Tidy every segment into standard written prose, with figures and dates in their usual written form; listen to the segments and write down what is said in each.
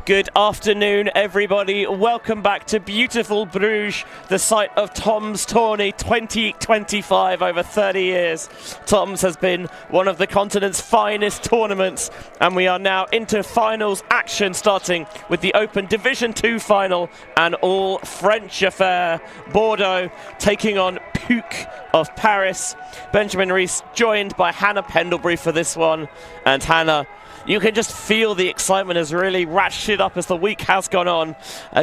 Good afternoon, everybody. Welcome back to beautiful Bruges, the site of TOM'S Tourney 2025. Over 30 years, TOM'S has been one of the continent's finest tournaments, and we are now into finals action, starting with the Open Division 2 final, an all-French affair. Bordeaux taking on Puke of Paris. Benjamin Rees joined by Hannah Pendlebury for this one, and Hannah, you can just feel the excitement has really ratcheted up as the week has gone on,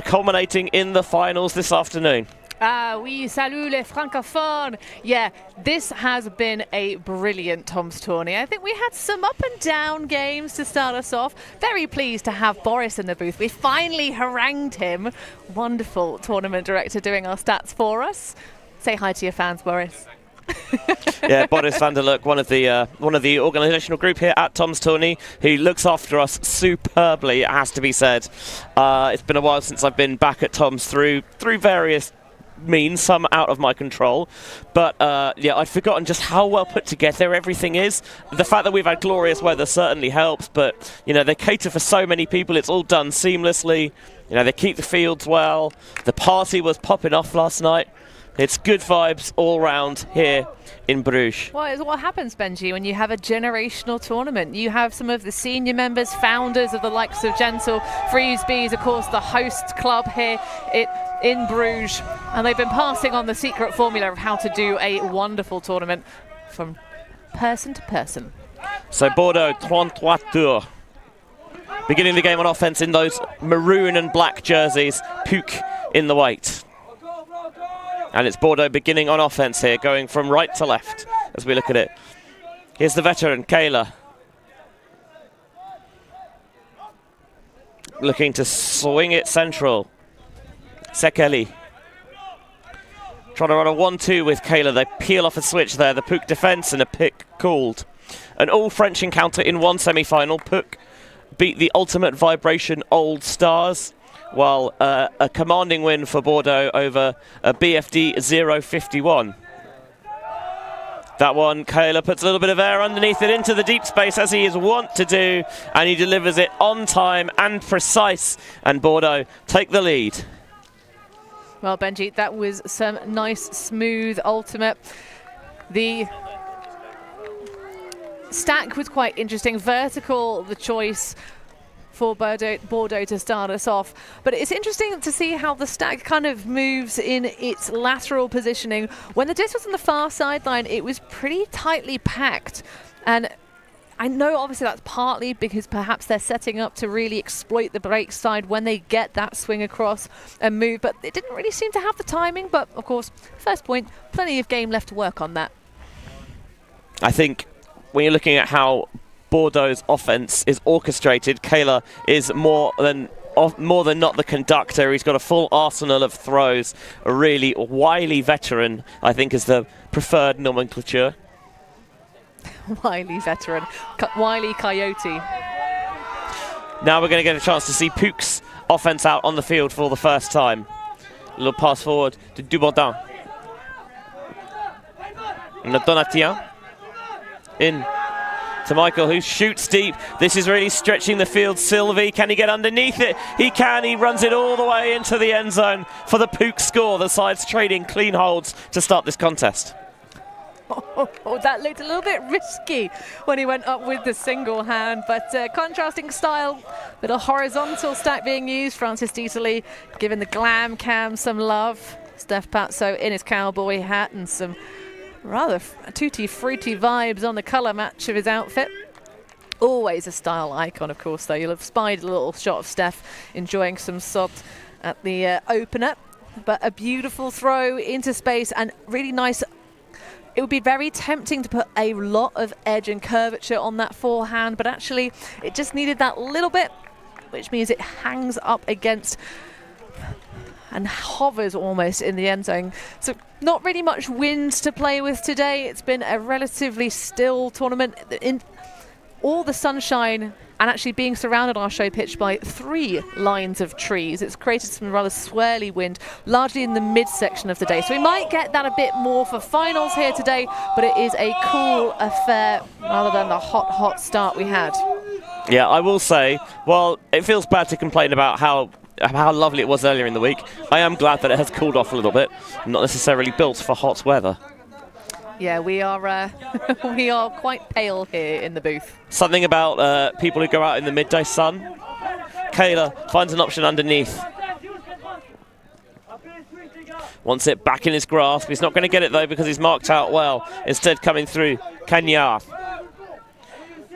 culminating in the finals this afternoon. Ah oui, salut les francophones. Yeah, this has been a brilliant TOM'S Tourney. I think we had some up and down games to start us off. Very pleased to have Boris in the booth. We finally harangued him. Wonderful tournament director doing our stats for us. Say hi to your fans, Boris. Yeah, Boris van der Luk, one of the organisational group here at TOM'S Tourney, who looks after us superbly, it has to be said. It's been a while since I've been back at TOM'S through various means, some out of my control, but yeah, I'd forgotten just how well put together everything is. The fact that we've had glorious weather certainly helps, but you know, they cater for so many people, it's all done seamlessly. You know, they keep the fields well. The party was popping off last night. It's good vibes all round here in Bruges. Well, it's what happens, Benji, when you have a generational tournament. You have some of the senior members, founders of the likes of Gentle. Frisbee is, of course, the host club here in Bruges. And they've been passing on the secret formula of how to do a wonderful tournament from person to person. So Bordeaux, 33 tours. Beginning the game on offense in those maroon and black jerseys. Puke in the white. And it's Bordeaux beginning on offense here, going from right to left as we look at it. Here's the veteran, Kayla. Looking to swing it central. Sekeli. Trying to run a 1-2 with Kayla. They peel off a switch there. The Puke defence and a pick called. An all-French encounter in one semi-final. Puke beat the Ultimate Vibration Old Stars, while a commanding win for Bordeaux over a BFD 051. That one, Kayla puts a little bit of air underneath it into the deep space, as he is wont to do, and he delivers it on time and precise, and Bordeaux take the lead. Well, Benji, that was some nice, smooth ultimate. The stack was quite interesting. Vertical, the choice for Bordeaux to start us off. But it's interesting to see how the stack kind of moves in its lateral positioning. When the disc was on the far sideline, it was pretty tightly packed. And I know obviously that's partly because perhaps they're setting up to really exploit the break side when they get that swing across and move. But it didn't really seem to have the timing. But of course, first point, plenty of game left to work on that. I think when you're looking at how Bordeaux's offense is orchestrated, Kayla is more than not the conductor. He's got a full arsenal of throws. A really wily veteran, I think, is the preferred nomenclature. Wily veteran. Wily coyote. Now we're going to get a chance to see Puke's offense out on the field for the first time. A little pass forward to Dubordin. And Donatien in to Michael, who shoots deep. This is really stretching the field. Sylvie, can he get underneath it? He can. He runs it all the way into the end zone for the Puke score. The sides trading clean holds to start this contest. Oh, that looked a little bit risky when he went up with the single hand, but contrasting style, little horizontal stack being used. Francis D'Italy giving the glam cam some love. Steph Patso in his cowboy hat and some rather tutti fruity vibes on the colour match of his outfit. Always a style icon, of course, though. You'll have spied a little shot of Steph enjoying some sod at the opener. But a beautiful throw into space and really nice. It would be very tempting to put a lot of edge and curvature on that forehand, but actually it just needed that little bit, which means it hangs up against and hovers almost in the end zone. So not really much wind to play with today. It's been a relatively still tournament in all the sunshine and actually being surrounded on our show pitch by 3 lines of trees. It's created some rather swirly wind, largely in the midsection of the day. So we might get that a bit more for finals here today, but it is a cool affair rather than the hot, hot start we had. Yeah, I will say, well, it feels bad to complain about how lovely it was earlier in the week. I am glad that it has cooled off a little bit, not necessarily built for hot weather. Yeah, we are we are quite pale here in the booth. Something about people who go out in the midday sun. Kayla finds an option underneath. Wants it back in his grasp. He's not going to get it though because he's marked out well. Instead coming through, Cagnard.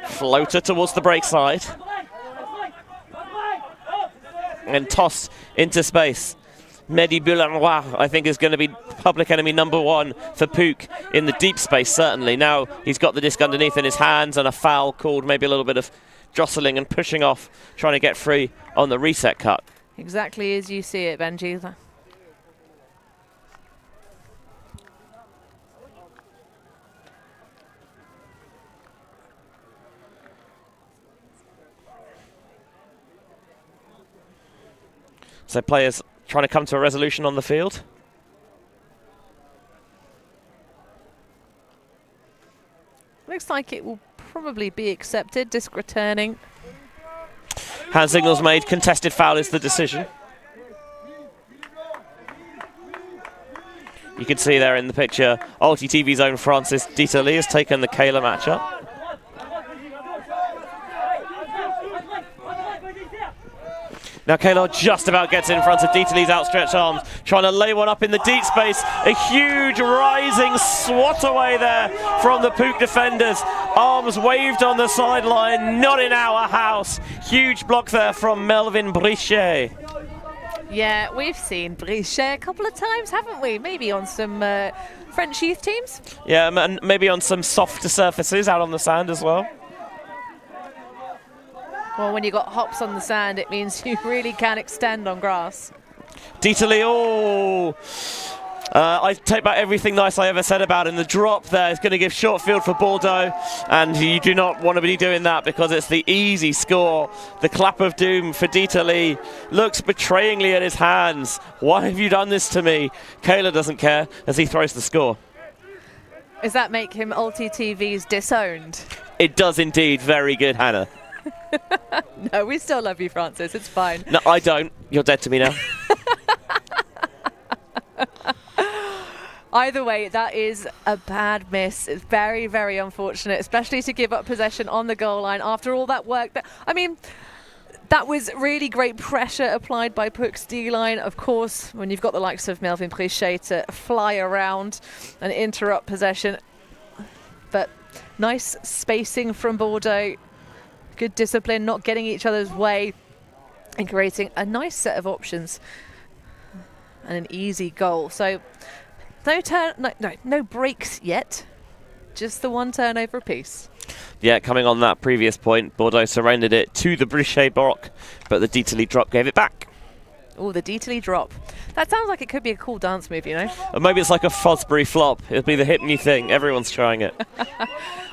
Floater towards the break side. And tossed into space. Mehdi Boulanois, I think, is going to be public enemy number 1 for Puke in the deep space, certainly. Now he's got the disc underneath in his hands and a foul called, maybe a little bit of jostling and pushing off, trying to get free on the reset cut. Exactly as you see it, Benji. So players trying to come to a resolution on the field. Looks like it will probably be accepted. Disc returning. Hand signals made. Contested foul is the decision. You can see there in the picture, ULTI.TV's own Francis Dieterle has taken the Kayla matchup. Now Kayla just about gets in front of Dieterle's outstretched arms, trying to lay one up in the deep space. A huge rising swat away there from the Puke defenders. Arms waved on the sideline, not in our house. Huge block there from Melvin Brichet. Yeah, we've seen Brichet a couple of times, haven't we? Maybe on some French youth teams. Yeah, and maybe on some softer surfaces out on the sand as well. Well, when you've got hops on the sand, it means you really can extend on grass. Dieterle, oh! I take back everything nice I ever said about him. The drop there is going to give short field for Bordeaux, and you do not want to be doing that because it's the easy score. The clap of doom for Dieterle. Looks betrayingly at his hands. Why have you done this to me? Kayla doesn't care as he throws the score. Does that make him ULTI.TV's disowned? It does indeed. Very good, Hannah. No, we still love you, Francis. It's fine. No, I don't. You're dead to me now. Either way, that is a bad miss. It's very, very unfortunate, especially to give up possession on the goal line after all that work. That was really great pressure applied by Puke's D-line. Of course, when you've got the likes of Melvin Brichet to fly around and interrupt possession. But nice spacing from Bordeaux. Good discipline, not getting each other's way and creating a nice set of options and an easy goal. So no breaks yet, just the one turnover apiece. Yeah, coming on that previous point, Bordeaux surrendered it to the Brichet block, but the Dieterle drop gave it back. Oh, the Dieterle drop. That sounds like it could be a cool dance move, you know? Or maybe it's like a Fosbury flop. It'll be the hip new thing. Everyone's trying it.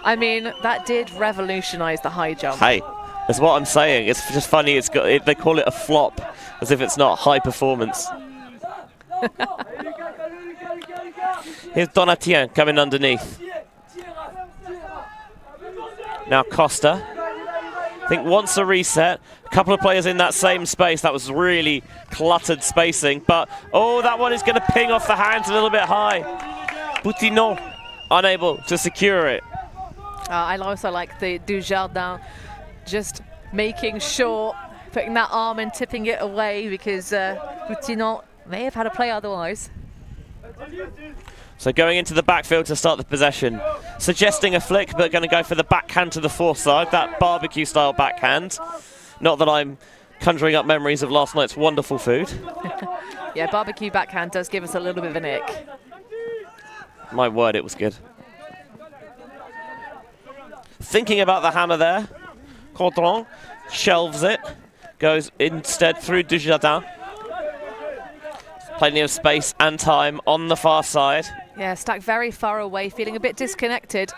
I mean, that did revolutionise the high jump. Hey, that's what I'm saying. It's just funny. They call it a flop, as if it's not high performance. Here's Donatien coming underneath. Now Costa. I think wants a reset. A couple of players in that same space. That was really cluttered spacing. But, oh, that one is going to ping off the hands a little bit high. Boutinon unable to secure it. I also like the Dujardin just making sure, putting that arm and tipping it away because Boutinon may have had a play otherwise. So going into the backfield to start the possession. Suggesting a flick, but going to go for the backhand to the foreside, that barbecue-style backhand. Not that I'm conjuring up memories of last night's wonderful food. Yeah, barbecue backhand does give us a little bit of an ick. My word, it was good. Thinking about the hammer there. Cordon shelves it. Goes instead through Dujardin. Plenty of space and time on the far side. Yeah, stacked very far away, feeling a bit disconnected.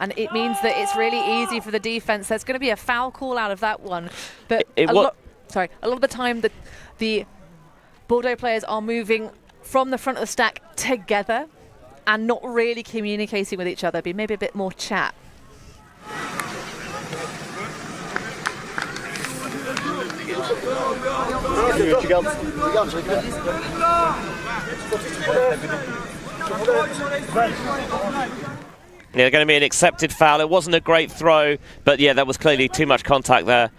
And it means that it's really easy for the defense. There's going to be a foul call out of that one. But a lot of the time the Bordeaux players are moving from the front of the stack together and not really communicating with each other. Maybe a bit more chat. Yeah, going to be an accepted foul. It wasn't a great throw, but yeah, that was clearly too much contact there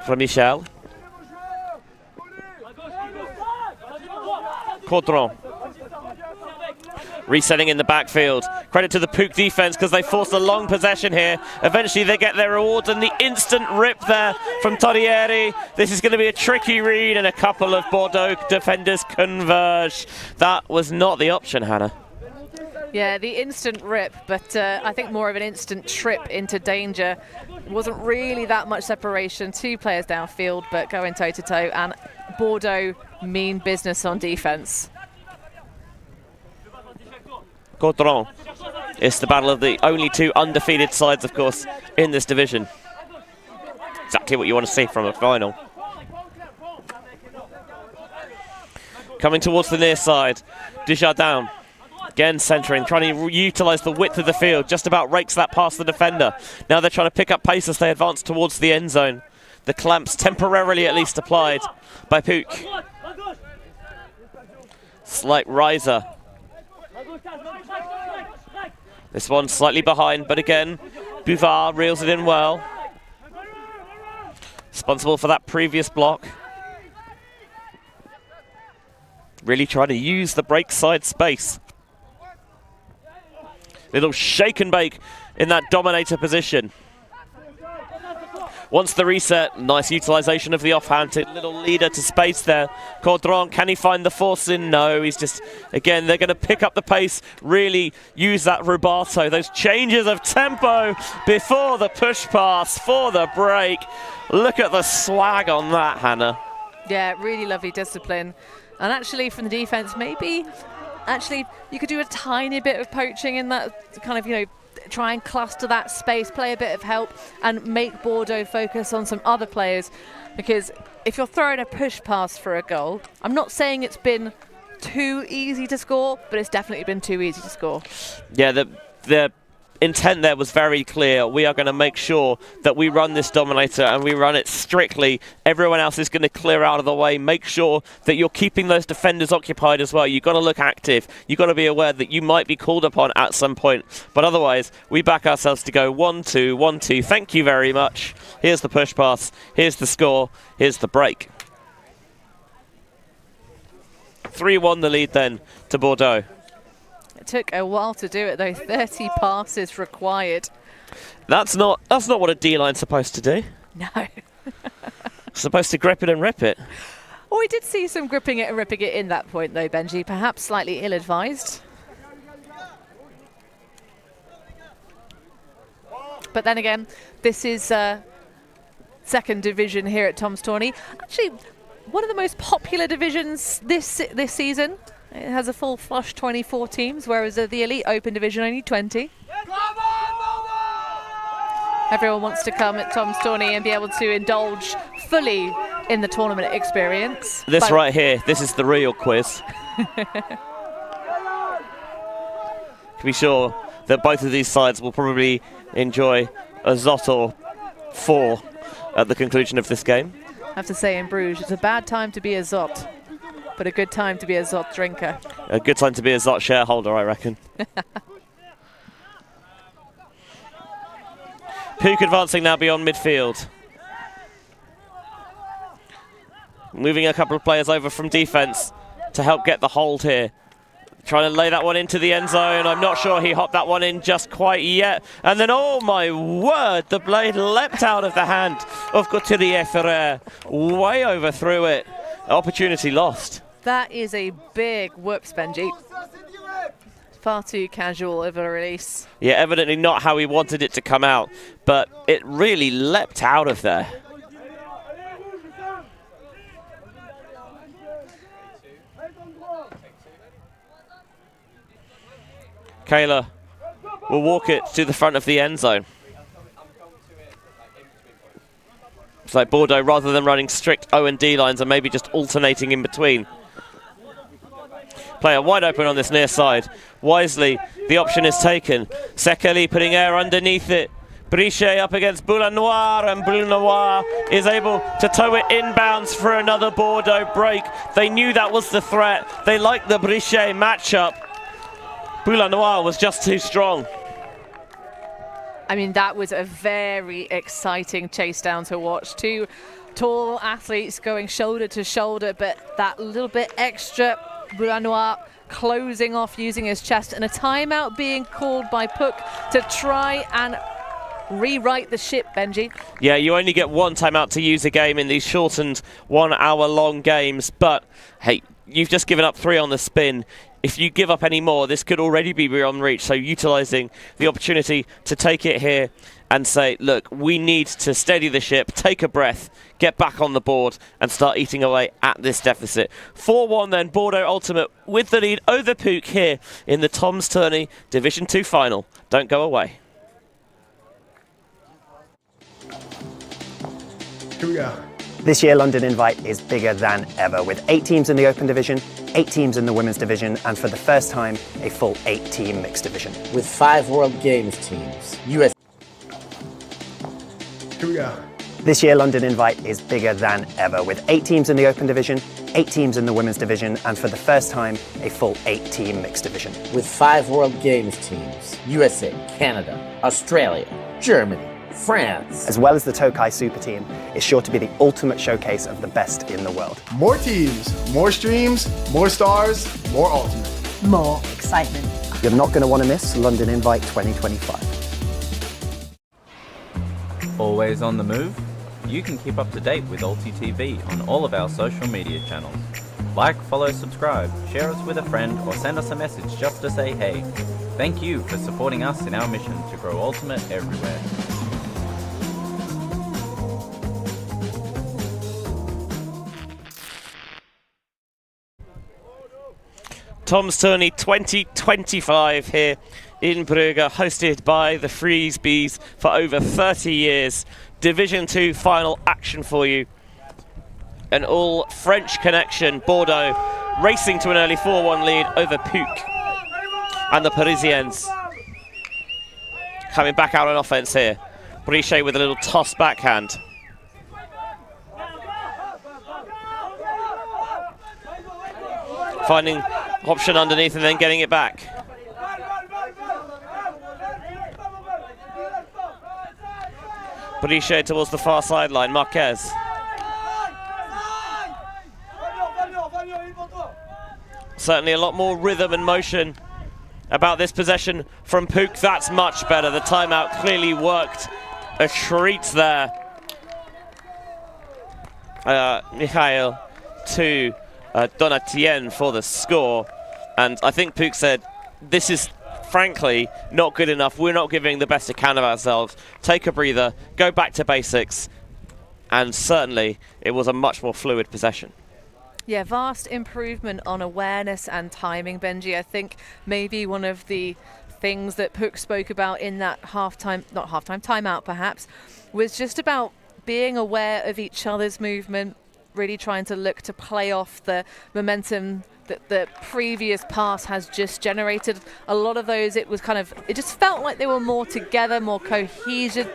from Michel. Caudron. Resetting in the backfield. Credit to the Puke defense because they forced a long possession here. Eventually they get their rewards, and the instant rip there from Torrieri. This is going to be a tricky read, and a couple of Bordeaux defenders converge. That was not the option, Hannah. Yeah, the instant rip, but I think more of an instant trip into danger. It wasn't really that much separation. Two players downfield, but going toe-to-toe, and Bordeaux mean business on defense. Caudron. It's the battle of the only two undefeated sides, of course, in this division. Exactly what you want to see from a final. Coming towards the near side, Dujardin. Again centering, trying to utilise the width of the field, just about rakes that past the defender. Now they're trying to pick up pace as they advance towards the end zone. The clamps temporarily at least applied by Puke. Slight riser. This one slightly behind, but again, Bouvard reels it in well. Responsible for that previous block. Really trying to use the break side space. Little shake and bake in that dominator position. Once the reset, nice utilisation of the offhand, little leader to space there. Caudron, can he find the force in? No, he's just, again, they're going to pick up the pace, really use that rubato, those changes of tempo before the push pass, for the break. Look at the swag on that, Hannah. Yeah, really lovely discipline. And actually from the defence, maybe, actually, you could do a tiny bit of poaching in that kind of, you know, try and cluster that space, play a bit of help, and make Bordeaux focus on some other players. Because if you're throwing a push pass for a goal, I'm not saying it's been too easy to score, but it's definitely been too easy to score. Yeah, the intent there was very clear. We are going to make sure that we run this dominator and we run it strictly. Everyone else is going to clear out of the way. Make sure that you're keeping those defenders occupied as well. You've got to look active. You've got to be aware that you might be called upon at some point. But otherwise, we back ourselves to go 1-2, 1-2. Thank you very much. Here's the push pass. Here's the score. Here's the break. 3-1 the lead then to Bordeaux. It took a while to do it though, 30 passes required. That's not what a D-line's supposed to do. No. Supposed to grip it and rip it. Oh, we did see some gripping it and ripping it in that point though, Benji, perhaps slightly ill-advised. But then again, this is second division here at Tom's Tourney. Actually, one of the most popular divisions this season. It has a full flush 24 teams, whereas the Elite Open Division only 20. Everyone wants to come at Tom's Tourney and be able to indulge fully in the tournament experience. This right here, this is the real quiz. Can be sure that both of these sides will probably enjoy a Zot or 4 at the conclusion of this game. I have to say, in Bruges, it's a bad time to be a Zot, but a good time to be a Zot drinker. A good time to be a Zot shareholder, I reckon. Puke advancing now beyond midfield. Moving a couple of players over from defense to help get the hold here. Trying to lay that one into the end zone. I'm not sure he hopped that one in just quite yet. And then, oh my word, the blade leapt out of the hand of Couturier Ferrer. Way overthrew it. Opportunity lost. That is a big whoops, Benji. Far too casual of a release. Yeah, evidently not how he wanted it to come out, but it really leapt out of there. Kayla will walk it to the front of the end zone. It's like Bordeaux, rather than running strict O and D lines, and maybe just alternating in between. Player wide open on this near side. Wisely, the option is taken. Sekeli putting air underneath it. Brichet up against Boulanoir, and Boulanoir is able to tow it inbounds for another Bordeaux break. They knew that was the threat. They liked the Brichet matchup. Boulanoir was just too strong. I mean, that was a very exciting chase down to watch. Two tall athletes going shoulder to shoulder, but that little bit extra, Boulanoir closing off using his chest, and a timeout being called by Puke to try and rewrite the ship, Benji. Yeah, you only get one timeout to use a game in these shortened 1 hour long games, but hey, you've just given up 3 on the spin. If you give up any more, this could already be beyond reach, so utilising the opportunity to take it here and say, look, we need to steady the ship, take a breath, get back on the board and start eating away at this deficit. 4-1 then, Bordeaux Ultimate with the lead over Puke here in the Tom's Tourney Division 2 final. Don't go away. Here we go. This year, London Invite is bigger than ever, with 8 teams in the Open Division, 8 teams in the Women's Division, and for the first time, a full 8-team Mixed Division. With 5 World Games teams, US. Here we go. This year, London Invite is bigger than ever, with 8 teams in the Open Division, 8 teams in the Women's Division, and for the first time, a full 8-team Mixed Division. With 5 World Games teams, USA, Canada, Australia, Germany, France. As well as the Tokai Super Team, is sure to be the ultimate showcase of the best in the world. More teams, more streams, more stars, more ultimate. More excitement. You're not going to want to miss London Invite 2025. Always on the move? You can keep up to date with ULTI.TV on all of our social media channels. Like, follow, subscribe, share us with a friend, or send us a message just to say hey. Thank you for supporting us in our mission to grow Ultimate everywhere. Tom's Tourney 2025 here in Bruges, hosted by the Frisbees for over 30 years. Division 2 final action for you. An all French connection, Bordeaux racing to an early 4-1 lead over Puke. And the Parisiens coming back out on offense here. Brichet with a little toss backhand. Finding option underneath and then getting it back. Brichet towards the far sideline, Marquez. Certainly a lot more rhythm and motion about this possession from Puke. That's much better. The timeout clearly worked a treat there. Mikhail to Donatien for the score. And I think Puke said, this is frankly not good enough. We're not giving the best account of ourselves. Take a breather, go back to basics. And certainly it was a much more fluid possession. Yeah, vast improvement on awareness and timing, Benji. I think maybe one of the things that Puke spoke about in that timeout perhaps, was just about being aware of each other's movement, really trying to look to play off the momentum that the previous pass has just generated. A lot of those, it just felt like they were more together, more cohesion.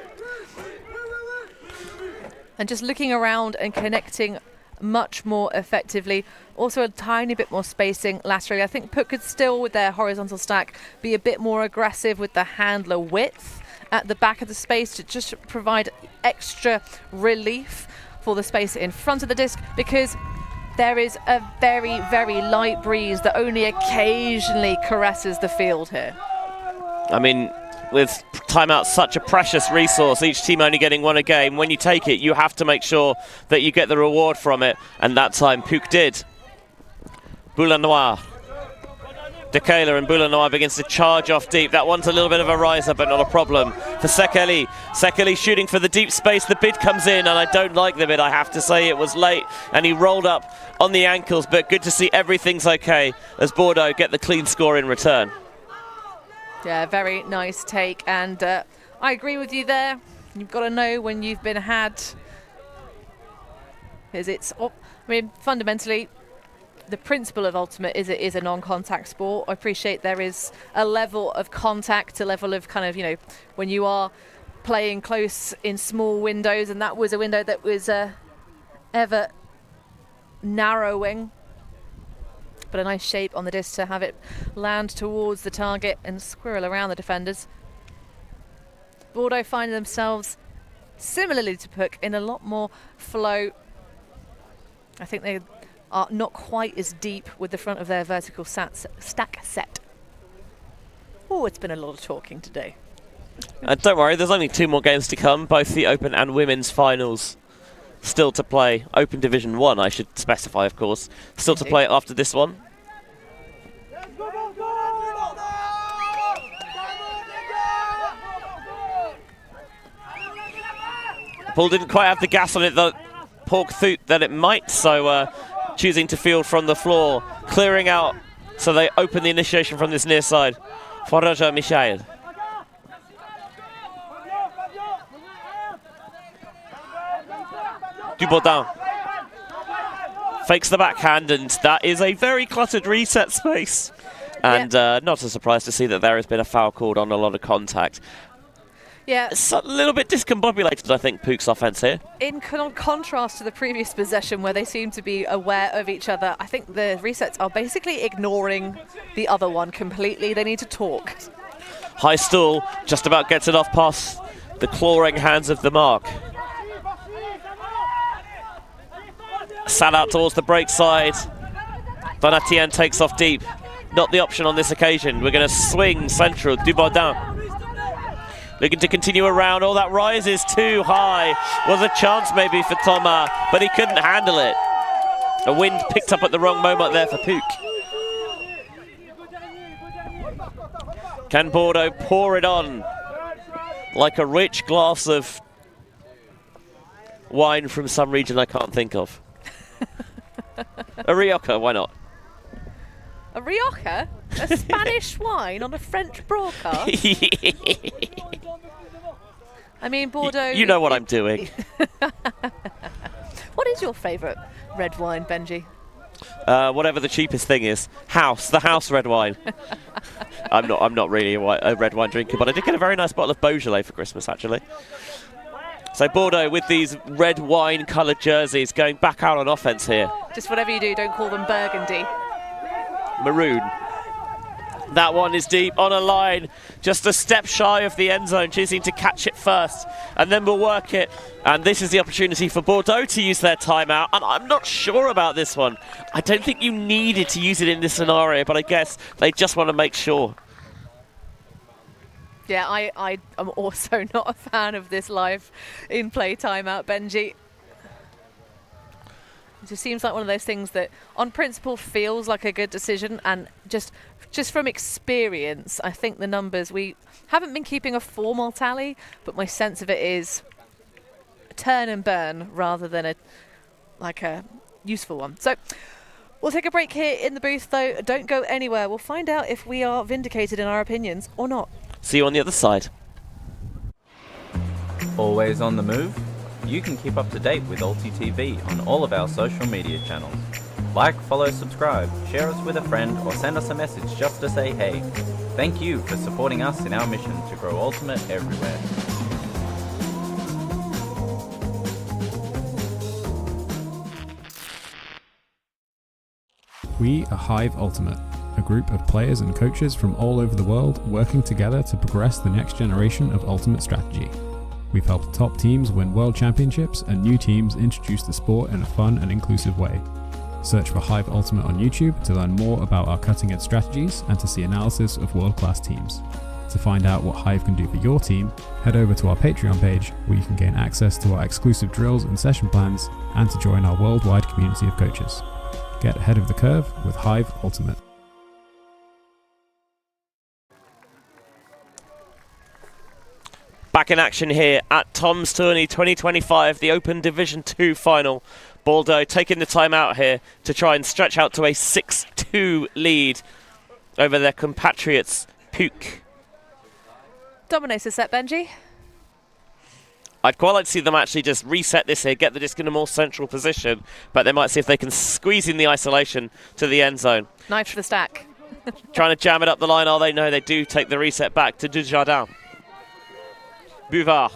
And just looking around and connecting much more effectively. Also a tiny bit more spacing laterally. I think Puke could still, with their horizontal stack, be a bit more aggressive with the handler width at the back of the space to just provide extra relief for the space in front of the disc, because there is a very, very light breeze that only occasionally caresses the field here. I mean, with timeout such a precious resource, each team only getting one a game, when you take it, you have to make sure that you get the reward from it, and that time Puke did. Boulanoir. Dekela, and Boulanoir begins to charge off deep. That one's a little bit of a riser, but not a problem for Sekeli. Sekeli shooting for the deep space. The bid comes in, and I don't like the bid. I have to say it was late, and he rolled up on the ankles, but good to see everything's okay as Bordeaux get the clean score in return. Yeah, very nice take, and I agree with you there. You've got to know when you've been had. Fundamentally, the principle of Ultimate is it is a non-contact sport. I appreciate there is a level of contact, a level of when you are playing close in small windows, and that was a window that was ever narrowing. But a nice shape on the disc to have it land towards the target and squirrel around the defenders. Bordeaux find themselves, similarly to Puke, in a lot more flow. I think they are not quite as deep with the front of their vertical stack set. Oh, it's been a lot of talking today. Don't worry, there's only 2 more games to come, both the Open and Women's finals still to play. Open Division 1, I should specify, of course, still to play after this one. Paul didn't quite have the gas on it that Puke thought that it might, so choosing to field from the floor, clearing out, so they open the initiation from this near side. For Roger Michael. Dubaudin fakes the backhand, and that is a very cluttered reset space. And not a surprise to see that there has been a foul called on a lot of contact. Yeah, It's a little bit discombobulated, I think, Puke's offense here. in contrast to the previous possession where they seem to be aware of each other, I think the resets are basically ignoring the other one completely. They need to talk. High stall, just about gets it off past the clawing hands of the mark. Sat out towards the break side. Donatien takes off deep. Not the option on this occasion. We're going to swing central. Dubaudin looking to continue around. Oh, that rise is too high. Was a chance maybe for Thomas, but he couldn't handle it. A wind picked up at the wrong moment there for Puke. Can Bordeaux pour it on like a rich glass of wine from some region I can't think of? A Rioja, why not? A Rioja? A Spanish wine on a French broadcast? I mean, Bordeaux... You know what I'm doing. What is your favourite red wine, Benji? Whatever the cheapest thing is. The house red wine. I'm not really a red wine drinker, but I did get a very nice bottle of Beaujolais for Christmas, actually. So Bordeaux with these red wine coloured jerseys going back out on offence here. Just whatever you do, don't call them burgundy. Maroon. That one is deep on a line, just a step shy of the end zone, choosing to catch it first, and then we'll work it. And this is the opportunity for Bordeaux to use their timeout, and I'm not sure about this one. I don't think you needed to use it in this scenario, but I guess they just want to make sure. Yeah, I am also not a fan of this live in-play timeout, Benji. It just seems like one of those things that, on principle, feels like a good decision, and just from experience, I think the numbers, we haven't been keeping a formal tally, but my sense of it is turn and burn rather than a useful one. So we'll take a break here in the booth, though. Don't go anywhere. We'll find out if we are vindicated in our opinions or not. See you on the other side. Always on the move? You can keep up to date with ULTI.TV on all of our social media channels. Like, follow, subscribe, share us with a friend, or send us a message just to say hey. Thank you for supporting us in our mission to grow Ultimate everywhere. We are Hive Ultimate, a group of players and coaches from all over the world working together to progress the next generation of Ultimate strategy. We've helped top teams win world championships and new teams introduce the sport in a fun and inclusive way. Search for Hive Ultimate on YouTube to learn more about our cutting-edge strategies and to see analysis of world-class teams. To find out what Hive can do for your team, head over to our Patreon page where you can gain access to our exclusive drills and session plans and to join our worldwide community of coaches. Get ahead of the curve with Hive Ultimate. Back in action here at Tom's Tourney 2025, the Open Division 2 final. Bordeaux taking the timeout here to try and stretch out to a 6-2 lead over their compatriots, Puke. Dominates the set, Benji. I'd quite like to see them actually just reset this here, get the disc in a more central position, but they might see if they can squeeze in the isolation to the end zone. Knife for the stack. Trying to jam it up the line, are they? No, they do take the reset back to Dujardin. Buvard.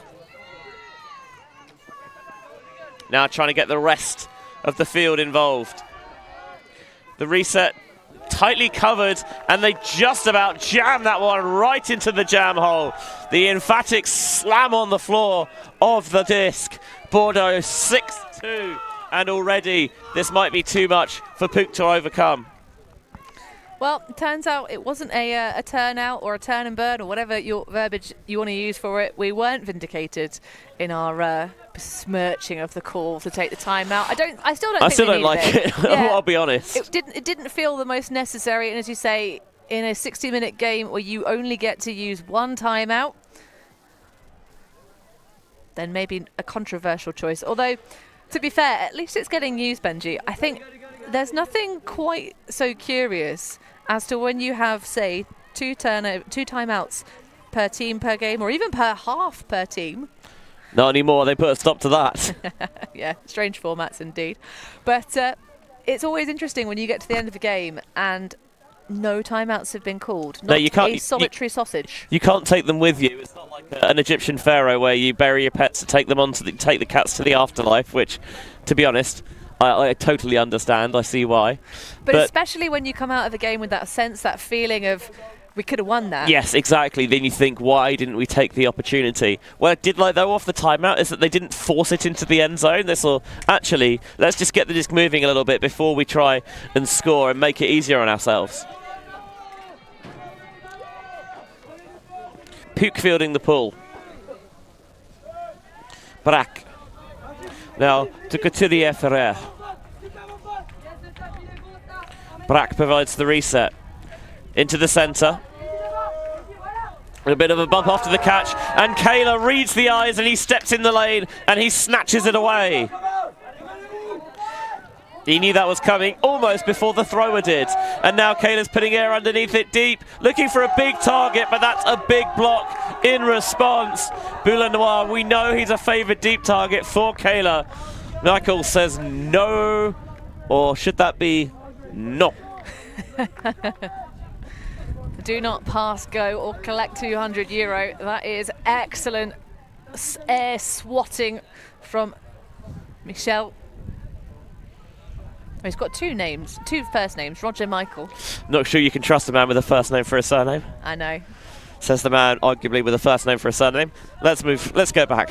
Now trying to get the rest of the field involved. The reset tightly covered, and they just about jam that one right into the jam hole. The emphatic slam on the floor of the disc. Bordeaux 6-2, and already this might be too much for Puke to overcome. Well, it turns out it wasn't a turnout or a turn and burn or whatever your verbiage you want to use for it. We weren't vindicated in our besmirching of the call to take the timeout. I still don't like it. Yeah, I'll be honest. It didn't feel the most necessary, and as you say, in a 60-minute game where you only get to use one timeout, then maybe a controversial choice. Although, to be fair, at least it's getting used, Benji. I think there's nothing quite so curious as to when you have, say, two timeouts per team per game, or even per half per team. Not anymore. They put a stop to that. Yeah, strange formats indeed. But it's always interesting when you get to the end of a game and no timeouts have been called. Not a solitary sausage. You can't take them with you. It's not like an Egyptian pharaoh where you bury your pets to take them on to take the cats to the afterlife, which, to be honest, I totally understand. I see why. But especially when you come out of a game with that sense, that feeling of, we could have won that. Yes, exactly. Then you think, why didn't we take the opportunity? What I did like, though, off the timeout is that they didn't force it into the end zone. They saw, actually, let's just get the disc moving a little bit before we try and score and make it easier on ourselves. Puke fielding the pull. Braque. Now to Couturier Ferrer. Braque provides the reset. Into the centre. A bit of a bump after the catch, and Kayla reads the eyes and he steps in the lane and he snatches it away. He knew that was coming almost before the thrower did. And now Kayla's putting air underneath it deep, looking for a big target, but that's a big block in response. Boulanoir, we know he's a favoured deep target for Kayla. Michael says no, or should that be no? Do not pass, go, or collect €200. That is excellent air swatting from Michel. He's got two first names, Roger Michael. Not sure you can trust a man with a first name for a surname. I know. Says the man arguably with a first name for a surname. Let's go back.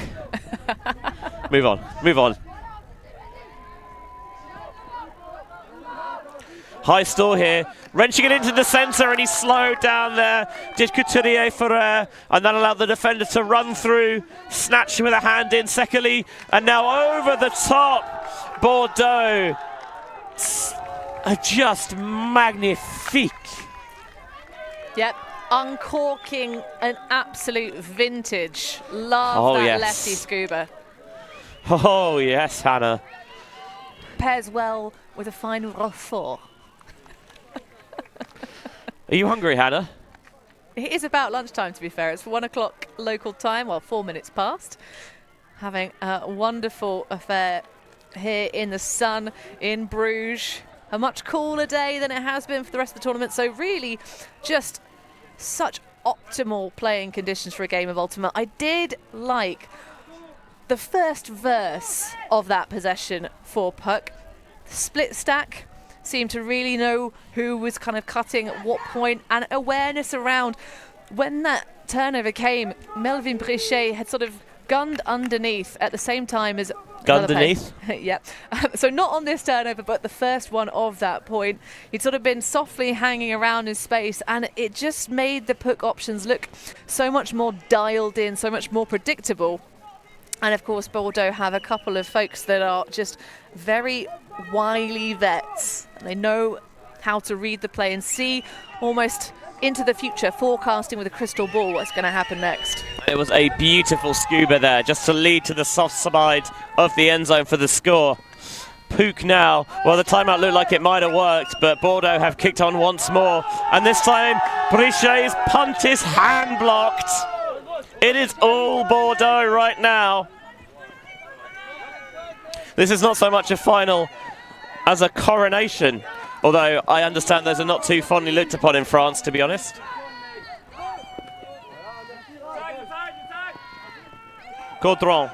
Move on. High store here, wrenching it into the centre, and he's slowed down there. Did Couturier Ferrer, and that allowed the defender to run through, snatch with a hand in Sekeli, and now over the top. Bordeaux are just magnifique. Yep, uncorking an absolute vintage. Love that yes. lefty scuba. Oh yes, Hannah. Pairs well with a fine Roquefort. Are you hungry, Hannah? It is about lunchtime, to be fair. It's 1 o'clock local time, well, 4 minutes past. Having a wonderful affair here in the sun in Bruges. A much cooler day than it has been for the rest of the tournament. So really just such optimal playing conditions for a game of Ultimate. I did like the first verse of that possession for Puke. Split stack. Seemed to really know who was kind of cutting at what point, and awareness around when that turnover came. Melvin Brichet had sort of gunned underneath at the same time as underneath. Yeah. So not on this turnover, but the first one of that point. He'd sort of been softly hanging around in space, and it just made the Puke options look so much more dialed in, so much more predictable. And of course, Bordeaux have a couple of folks that are just very wily vets. They know how to read the play and see almost into the future, forecasting with a crystal ball what's going to happen next. It was a beautiful scuba there, just to lead to the soft side of the end zone for the score. Puke now, well, the timeout looked like it might have worked, but Bordeaux have kicked on once more. And this time, Brichet's punt is hand blocked. It is all Bordeaux right now. This is not so much a final as a coronation, although I understand those are not too fondly looked upon in France, to be honest. Caudron.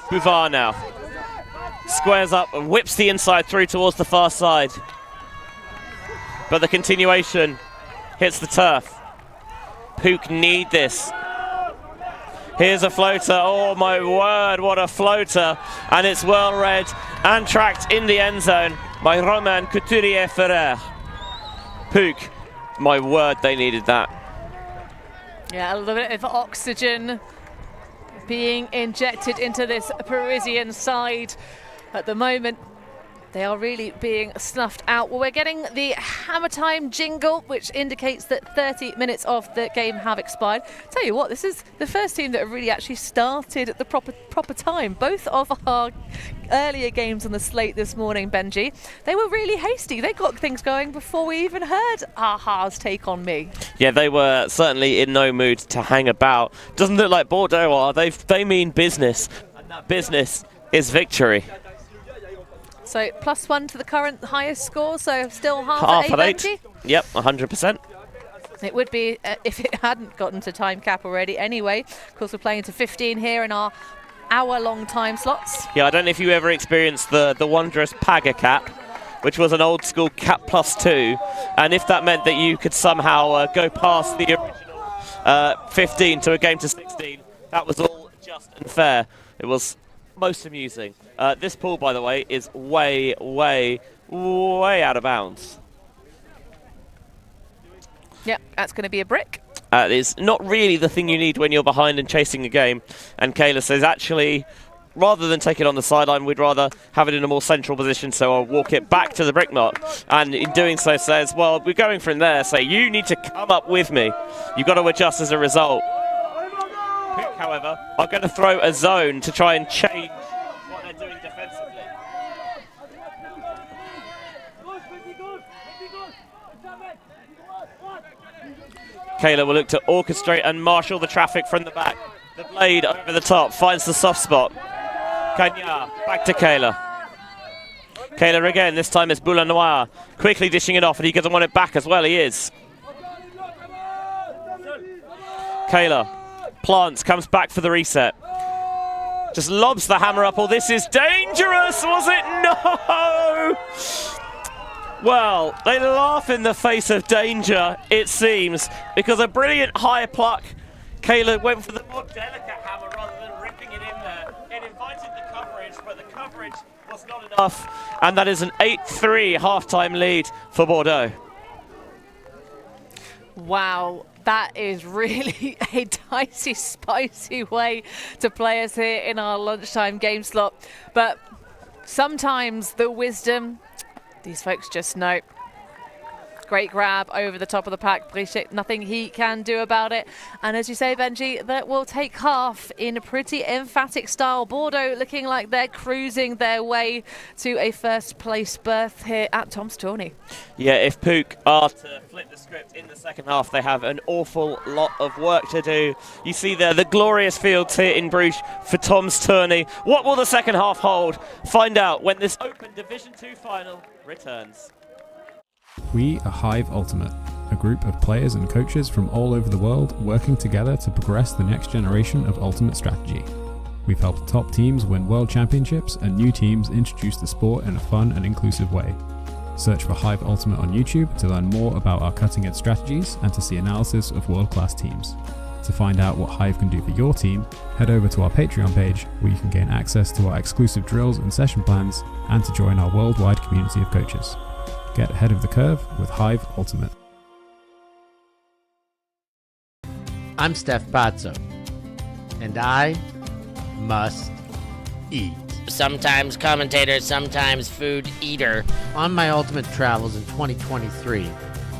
Bouvard now. Squares up and whips the inside through towards the far side. But the continuation hits the turf. Puke need this. Here's a floater. Oh my word, what a floater. And it's well read and tracked in the end zone by Romain Couturier-Ferrer. Puke, my word, they needed that. Yeah, a little bit of oxygen being injected into this Parisian side at the moment. They are really being snuffed out. Well, we're getting the hammer time jingle, which indicates that 30 minutes of the game have expired. Tell you what, this is the first team that have really actually started at the proper time. Both of our earlier games on the slate this morning, Benji, they were really hasty. They got things going before we even heard Aha's take on me. Yeah, they were certainly in no mood to hang about. Doesn't look like Bordeaux are. They mean business, and that business is victory. So +1 to the current highest score, so still half at 8. Yep, 100%. It would be if it hadn't gotten to time cap already anyway. Of course, we're playing to 15 here in our hour-long time slots. Yeah, I don't know if you ever experienced the wondrous Paga cap, which was an old-school cap +2, and if that meant that you could somehow go past the original 15 to a game to 16, that was all just and fair. It was most amusing. This pool, by the way, is way, way, way out of bounds. Yep, that's going to be a brick. It's not really the thing you need when you're behind and chasing a game. And Kayla says, actually, rather than take it on the sideline, we'd rather have it in a more central position, so I'll walk it back to the brick mark. And in doing so says, well, we're going from there, so you need to come up with me. You've got to adjust as a result. Puke, however, are going to throw a zone to try and change what they're doing defensively. Kayla will look to orchestrate and marshal the traffic from the back. The blade over the top finds the soft spot. Cagnard back to Kayla. Kayla again, this time it's Boulanoir. Quickly dishing it off, and he doesn't want it back as well, he is. Kayla plants, comes back for the reset. Just lobs the hammer up. Oh, this is dangerous, was it? No! Well, they laugh in the face of danger, it seems, because a brilliant high pluck. Kayla went for the more delicate hammer rather than ripping it in there. It invited the coverage, but the coverage was not enough. And that is an 8-3 halftime lead for Bordeaux. Wow, that is really a dicey, spicy way to play us here in our lunchtime game slot. But sometimes the wisdom, these folks just know. Great grab over the top of the pack. Brichette, nothing he can do about it. And as you say, Benji, that will take half in a pretty emphatic style. Bordeaux looking like they're cruising their way to a first place berth here at Tom's Tourney. Yeah, if Puke are to flip the script in the second half, they have an awful lot of work to do. You see there the glorious fields here in Bruges for Tom's Tourney. What will the second half hold? Find out when this Open Division 2 final returns. We are Hive Ultimate, a group of players and coaches from all over the world working together to progress the next generation of Ultimate strategy. We've helped top teams win world championships and new teams introduce the sport in a fun and inclusive way. Search for Hive Ultimate on YouTube to learn more about our cutting-edge strategies and to see analysis of world-class teams. To find out what Hive can do for your team, head over to our Patreon page where you can gain access to our exclusive drills and session plans and to join our worldwide community of coaches. Get ahead of the curve with Hive Ultimate. I'm Steph Pazzo, and I must eat. Sometimes commentator, sometimes food eater. On my Ultimate travels in 2023,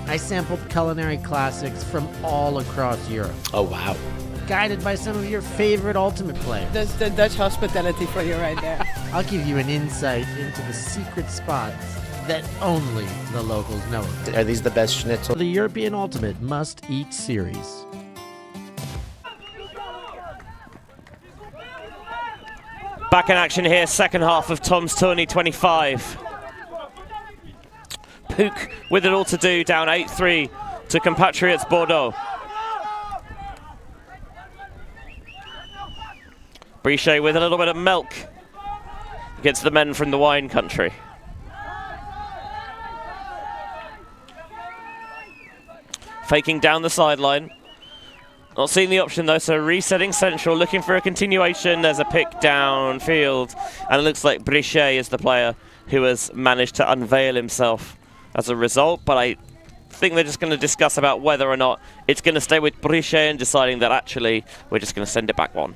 I sampled culinary classics from all across Europe. Oh, wow. Guided by some of your favorite Ultimate players. That's the Dutch hospitality for you right there. I'll give you an insight into the secret spots that only the locals know of. Are these the best schnitzel? The European Ultimate Must-Eat Series. Back in action here, second half of Tom's Tourney 25. Puke with it all to do, down 8-3 to compatriots Bordeaux. Brichet with a little bit of milk against the men from the wine country. Faking down the sideline. Not seeing the option though, so resetting central, looking for a continuation. There's a pick downfield, and it looks like Brichet is the player who has managed to unveil himself as a result, but I think they're just going to discuss about whether or not it's going to stay with Brichet and deciding that actually we're just going to send it back one.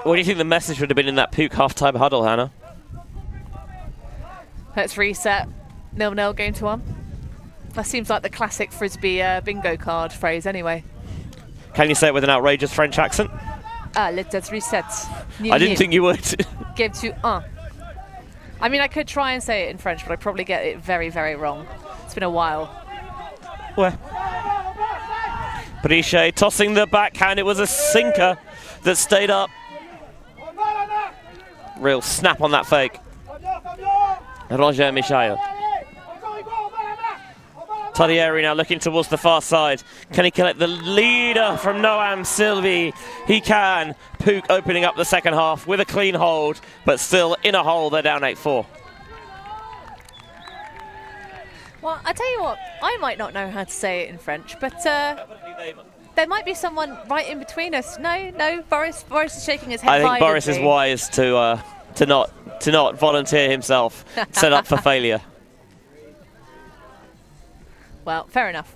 What do you think the message would have been in that Puke half-time huddle, Hannah? Let's reset. 0-0 game to 1. That seems like the classic Frisbee bingo card phrase anyway. Can you say it with an outrageous French accent? Let's reset. I didn't think you would. Game to 1. I mean, I could try and say it in French, but I'd probably get it very, very wrong. It's been a while. Where? Brichet tossing the backhand. It was a sinker that stayed up. Real snap on that fake. Roger Michael. Todieri now looking towards the far side. Can he collect the leader from Noam Sylvie? He can. Puke opening up the second half with a clean hold, but still in a hole. They're down 8-4. Well, I tell you what, I might not know how to say it in French, but there might be someone right in between us. No, Boris is shaking his head. I think Boris is wise to not volunteer himself, set up for failure. Well, fair enough.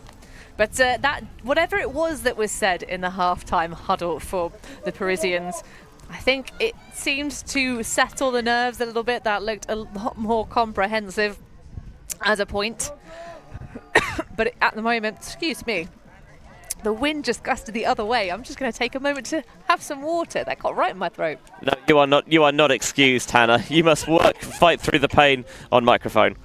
But that whatever it was that was said in the halftime huddle for the Parisians, I think it seemed to settle the nerves a little bit. That looked a lot more comprehensive as a point. But at the moment, excuse me, the wind just gusted the other way. I'm just going to take a moment to have some water. That got right in my throat. No, you are not excused, Hannah. You must fight through the pain on microphone.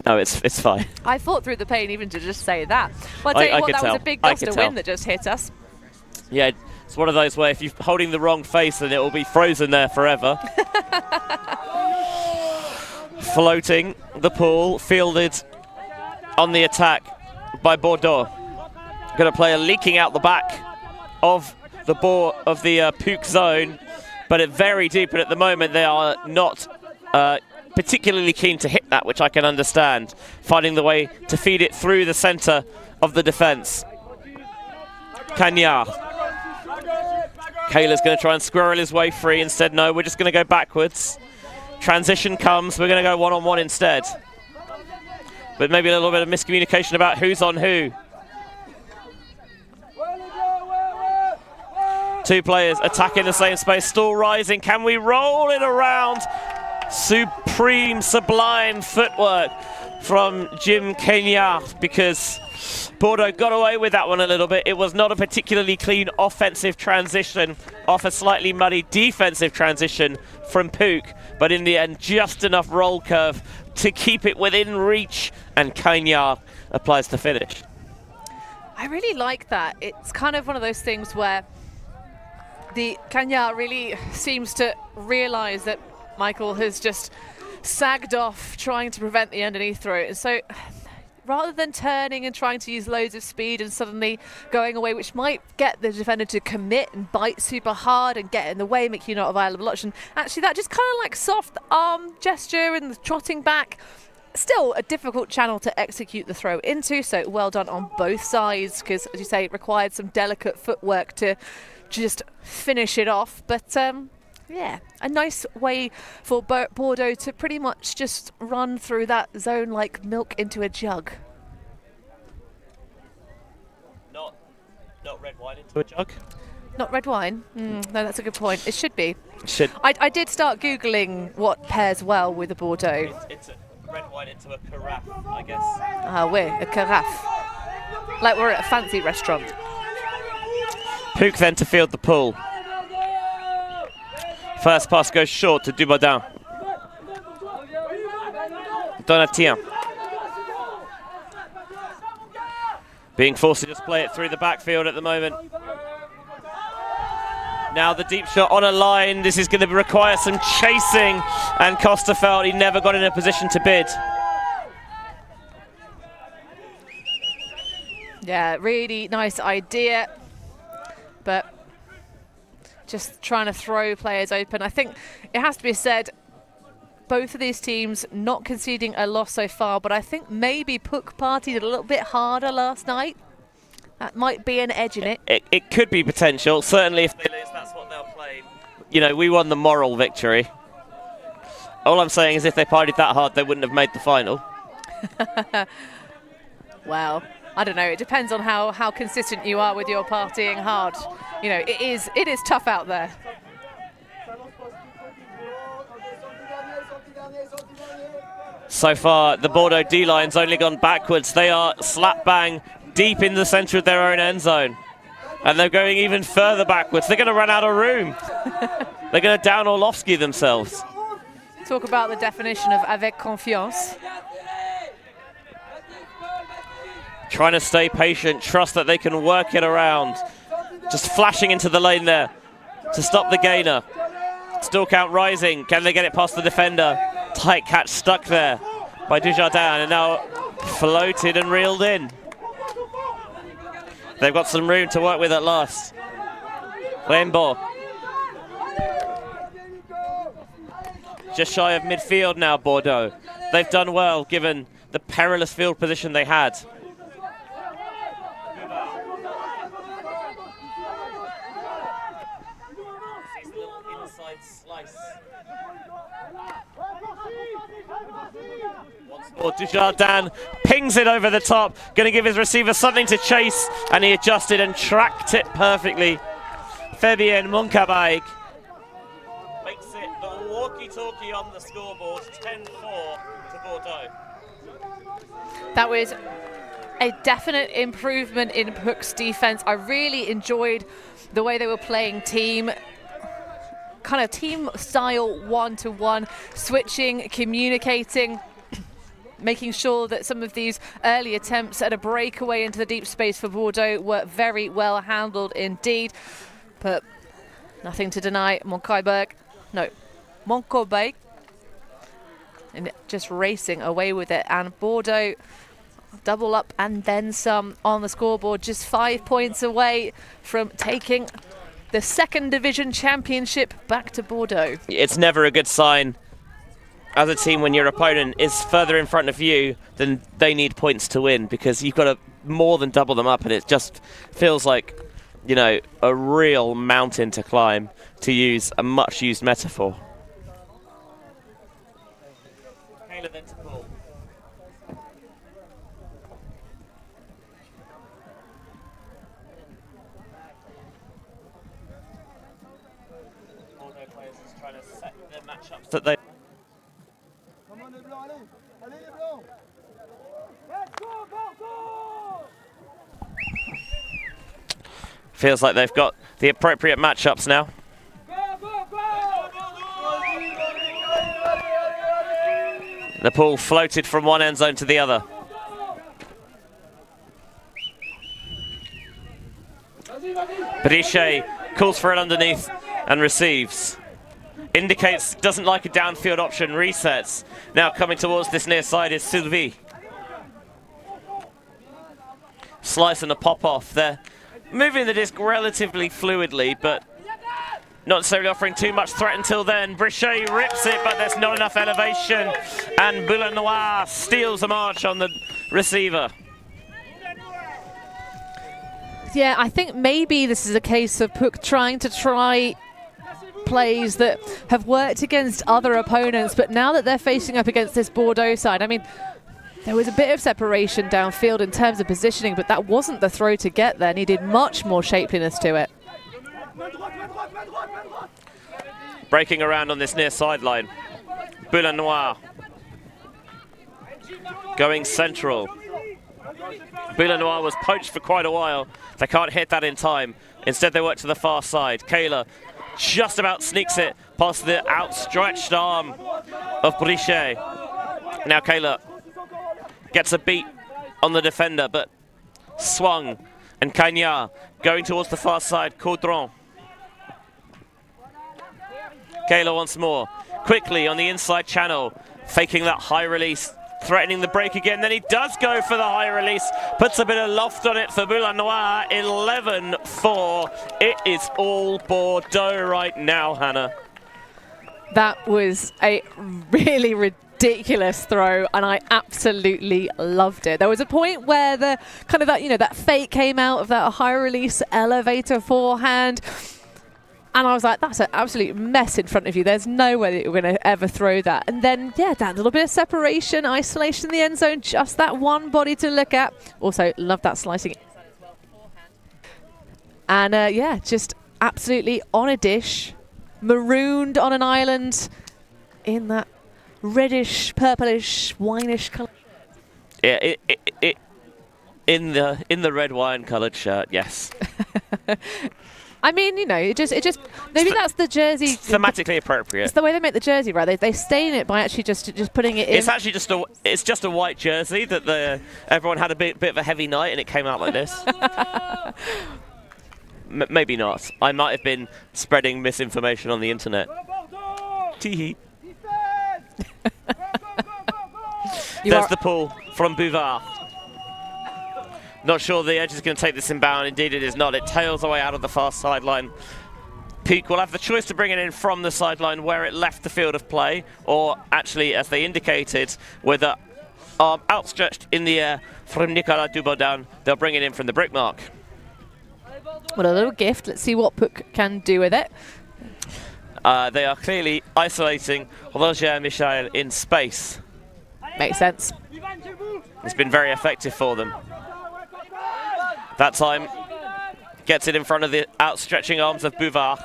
No, it's fine. I fought through the pain even to just say that. Well, I'll tell you what, that was a big gust of wind that just hit us. Yeah, it's one of those where if you're holding the wrong face, then it will be frozen there forever. Floating the pool, fielded on the attack by Bordeaux. Going to play a leaking out the back of the Puke zone, but it very deep, and at the moment they are not particularly keen to hit that, which I can understand. Finding the way to feed it through the centre of the defence. Cagnard. Kayla's going to try and squirrel his way free. Instead, no, we're just going to go backwards. Transition comes, we're going to go one-on-one instead. But maybe a little bit of miscommunication about who's on who. Two players attacking the same space, still rising. Can we roll it around? Supreme, sublime footwork from Jim Cagnard, because Bordeaux got away with that one a little bit. It was not a particularly clean offensive transition off a slightly muddy defensive transition from Puke, but in the end, just enough roll curve to keep it within reach, and Cagnard applies the finish. I really like that. It's kind of one of those things where the Cagnard really seems to realise that Michael has just sagged off trying to prevent the underneath throw. And so rather than turning and trying to use loads of speed and suddenly going away, which might get the defender to commit and bite super hard and get in the way, make you not a viable option, actually that just kind of like soft arm gesture and the trotting back. Still a difficult channel to execute the throw into, so well done on both sides, because as you say, it required some delicate footwork to just finish it off. But yeah, a nice way for Bordeaux to pretty much just run through that zone like milk into a jug. Not red wine into a jug? Not red wine? No, that's a good point. It should be. Should. I did start Googling what pairs well with a Bordeaux. It's a red wine into a carafe, I guess. Ah, oui, a carafe. Like we're at a fancy restaurant. Puke then to field the pull. First pass goes short to Dubardin. Donatien. Being forced to just play it through the backfield at the moment. Now the deep shot on a line. This is going to require some chasing, and Costa felt he never got in a position to bid. Yeah, really nice idea. But just trying to throw players open. I think it has to be said, both of these teams not conceding a loss so far, but I think maybe Puke partied a little bit harder last night. That might be an edge in it. It could be potential. Certainly if they lose, that's what they'll play. You know, we won the moral victory. All I'm saying is if they partied that hard, they wouldn't have made the final. Well, I don't know. It depends on how consistent you are with your partying hard. You know, it is tough out there. So far, the Bordeaux D-line's only gone backwards. They are slap bang deep in the centre of their own end zone. And they're going even further backwards. They're going to run out of room. They're going to down Orlovsky themselves. Talk about the definition of avec confiance. Trying to stay patient, trust that they can work it around. Just flashing into the lane there to stop the gainer. Still count rising. Can they get it past the defender? Tight catch stuck there by Dujardin, and now floated and reeled in. They've got some room to work with at last. Wembo. Just shy of midfield now, Bordeaux. They've done well given the perilous field position they had. Or Dujardin pings it over the top, going to give his receiver something to chase, and he adjusted and tracked it perfectly. Fabien Munkabaig makes it the walkie-talkie on the scoreboard, 10-4 to Bordeaux. That was a definite improvement in Puke's defense. I really enjoyed the way they were playing team, kind of team style, one-to-one, switching, communicating, making sure that some of these early attempts at a breakaway into the deep space for Bordeaux were very well handled indeed. But nothing to deny Monkobaig, and just racing away with it. And Bordeaux double up and then some on the scoreboard, just 5 points away from taking the second division championship back to Bordeaux. It's never a good sign as a team when your opponent is further in front of you than they need points to win, because you've got to more than double them up, and it just feels like, you know, a real mountain to climb, to use a much used metaphor. Kayla then to Paul. Bordeaux players just trying to set their matchups that they. Feels like they've got the appropriate matchups now. The ball floated from one end zone to the other. Briche calls for it underneath and receives. Indicates doesn't like a downfield option, resets. Now coming towards this near side is Sylvie. Slice and a pop off there. Moving the disc relatively fluidly, but not necessarily offering too much threat until then. Brichet rips it, but there's not enough elevation. And Boulanois steals a march on the receiver. Yeah, I think maybe this is a case of Puke trying plays that have worked against other opponents, but now that they're facing up against this Bordeaux side, I mean, there was a bit of separation downfield in terms of positioning, but that wasn't the throw to get there. Needed much more shapeliness to it. Breaking around on this near sideline. Boulanois going central. Boulanois was poached for quite a while. They can't hit that in time. Instead, they work to the far side. Kayla just about sneaks it past the outstretched arm of Brichet. Now Kayla gets a beat on the defender, but swung. And Cagnard going towards the far side. Caudron. Kayla once more. Quickly on the inside channel, faking that high release threatening the break again. Then he does go for the high release, puts a bit of loft on it for Boulanois. 11-4. It is all Bordeaux right now, Hannah. That was a really ridiculous throw, and I absolutely loved it. There was a point where the kind of that fake came out of that high release elevator forehand, and I was like, that's an absolute mess in front of you. There's no way that you're going to ever throw that. And then, yeah, that little bit of separation, isolation in the end zone, just that one body to look at. Also, love that slicing. And yeah, just absolutely on a dish, marooned on an island in that reddish, purplish, winish colour. Yeah, in the red wine coloured shirt, yes. I mean, it just maybe that's the jersey. Thematically appropriate. It's the way they make the jersey, right? They stain it by actually just putting it in. It's actually just a white jersey that everyone had a bit of a heavy night and it came out like this. Maybe not. I might have been spreading misinformation on the internet. Tee-hee. There's the pull from Bouvard. Not sure the edge is going to take this inbound. Indeed it is not. It tails away out of the far sideline. Puke will have the choice to bring it in from the sideline where it left the field of play, or actually, as they indicated, with the arm outstretched in the air from Nicolas Dubaudin, they'll bring it in from the brick mark. Well, a little gift. Let's see what Puke can do with it. They are clearly isolating Roger Michel in space. Makes sense. It's been very effective for them. That time, gets it in front of the outstretching arms of Bouvard.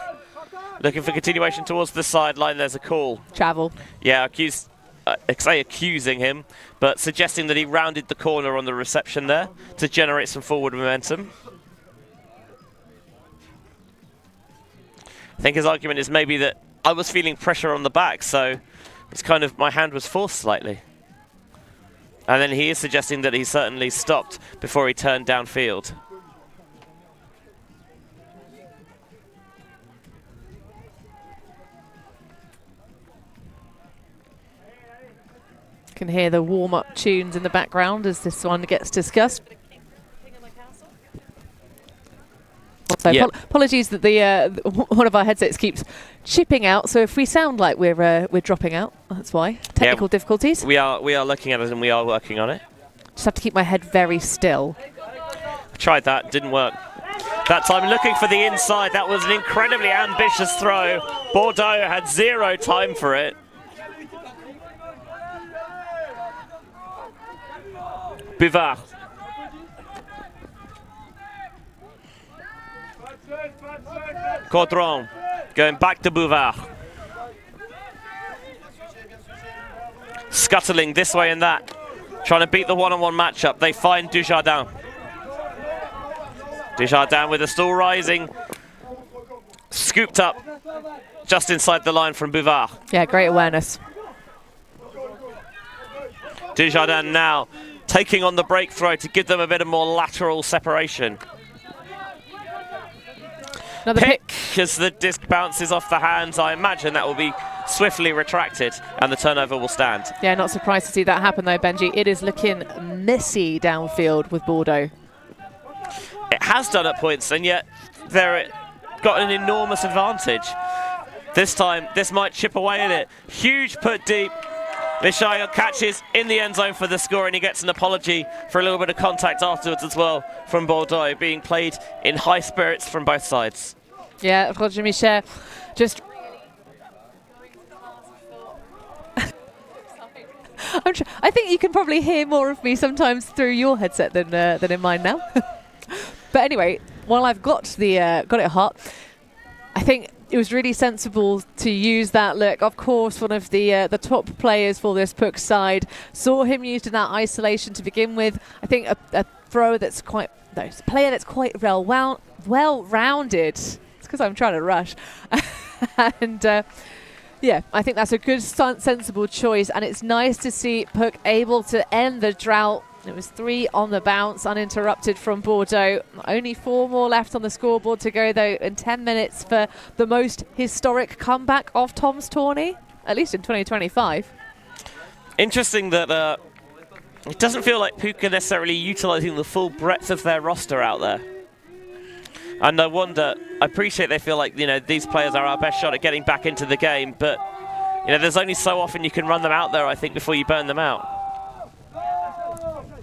Looking for continuation towards the sideline. There's a call. Travel. Yeah, accusing him, but suggesting that he rounded the corner on the reception there to generate some forward momentum. I think his argument is maybe that I was feeling pressure on the back, so it's kind of my hand was forced slightly. And then he is suggesting that he certainly stopped before he turned downfield. Can hear the warm-up tunes in the background as this one gets discussed. Also, yep. Apologies that the one of our headsets keeps chipping out. So if we sound like we're dropping out, that's why. Technical difficulties. We are looking at it and we are working on it. Just have to keep my head very still. Tried that, didn't work. That time looking for the inside. That was an incredibly ambitious throw. Bordeaux had zero time for it. Bouvard. Caudron going back to Bouvard. Scuttling this way and that. Trying to beat the one-on-one matchup. They find Dujardin. Dujardin with the stall rising. Scooped up just inside the line from Bouvard. Yeah, great awareness. Dujardin now taking on the break throw to give them a bit of more lateral separation. Another pick as the disc bounces off the hands. I imagine that will be swiftly retracted and the turnover will stand. Yeah, not surprised to see that happen though, Benji. It is looking messy downfield with Bordeaux. It has done at points, and yet they're got an enormous advantage. This time, this might chip away at it. Huge put deep. Michael catches in the end zone for the score, and he gets an apology for a little bit of contact afterwards as well from Bordeaux, being played in high spirits from both sides. Yeah, Roger Michel just... I think you can probably hear more of me sometimes through your headset than in mine now. But anyway, while I've got it hot, I think it was really sensible to use that look. Of course, one of the top players for this PUC side saw him used in that isolation to begin with. I think a thrower that's quite, no, it's a player that's quite well-rounded. It's because I'm trying to rush. And yeah, I think that's a good, sensible choice, and it's nice to see PUC able to end the drought. It was 3 on the bounce, uninterrupted from Bordeaux. Only 4 more left on the scoreboard to go, though, in 10 minutes for the most historic comeback of Tom's Tourney, at least in 2025. Interesting that It doesn't feel like Puke are necessarily utilising the full breadth of their roster out there. And I wonder, I appreciate they feel like, you know, these players are our best shot at getting back into the game, but, you know, there's only so often you can run them out there, I think, before you burn them out.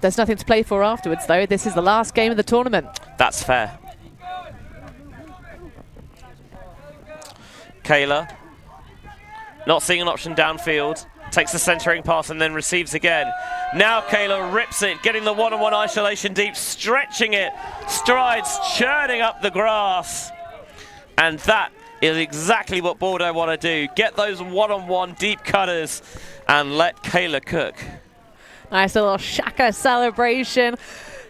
There's nothing to play for afterwards, though. This is the last game of the tournament. That's fair. Kayla, not seeing an option downfield, takes the centering pass and then receives again. Now Kayla rips it, getting the one-on-one isolation deep, stretching it, strides, churning up the grass. And that is exactly what Bordeaux want to do. Get those one-on-one deep cutters and let Kayla cook. Nice little Shaka celebration.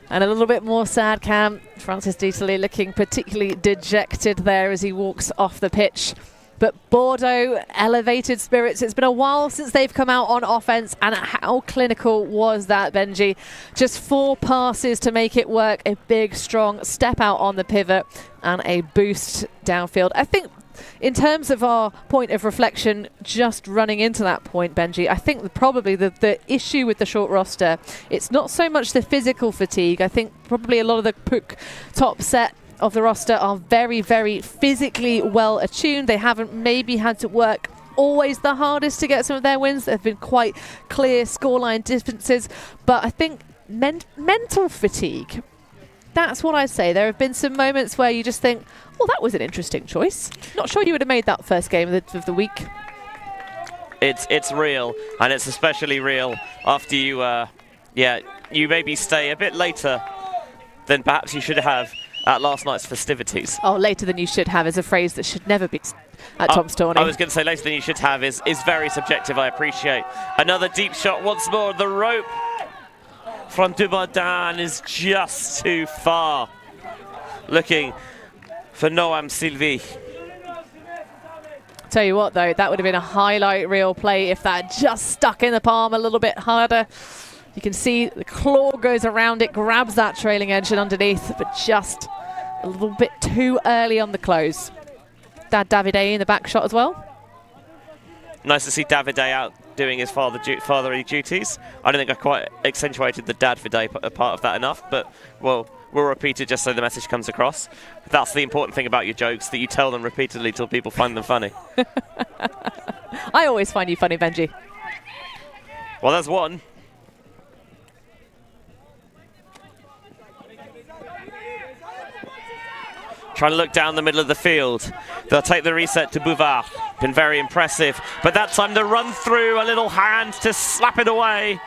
And a little bit more sad, Cam. Francis D'Italy looking particularly dejected there as he walks off the pitch. But Bordeaux, elevated spirits. It's been a while since they've come out on offense, and how clinical was that, Benji? Just 4 passes to make it work, a big, strong step out on the pivot, and a boost downfield. I think in terms of our point of reflection, just running into that point, Benji, I think probably the issue with the short roster, it's not so much the physical fatigue. I think probably a lot of the Puke top set of the roster are very, very physically well attuned. They haven't maybe had to work always the hardest to get some of their wins. There have been quite clear scoreline differences, but I think mental fatigue, that's what I'd say. There have been some moments where you just think, well, that was an interesting choice. Not sure you would have made that first game of the week. It's real, and it's especially real after you, you maybe stay a bit later than perhaps you should have at last night's festivities. Oh, later than you should have is a phrase that should never be at Tom's Tourney. I was going to say later than you should have is very subjective, I appreciate. Another deep shot once more. The rope from Dubardin is just too far. Looking for Noam Sylvie. Tell you what, though, that would have been a highlight reel play if that just stuck in the palm a little bit harder. You can see the claw goes around it, grabs that trailing edge and underneath, but just a little bit too early on the close. Dad Davide in the back shot as well. Nice to see Davide out doing his fatherly duties. I don't think I quite accentuated the Davide part of that enough, but we'll repeat it just so the message comes across. That's the important thing about your jokes, that you tell them repeatedly till people find them funny. I always find you funny, Benji. Well, there's one. Trying to look down the middle of the field. They'll take the reset to Bouvard. Been very impressive. But that time the run through, a little hand to slap it away.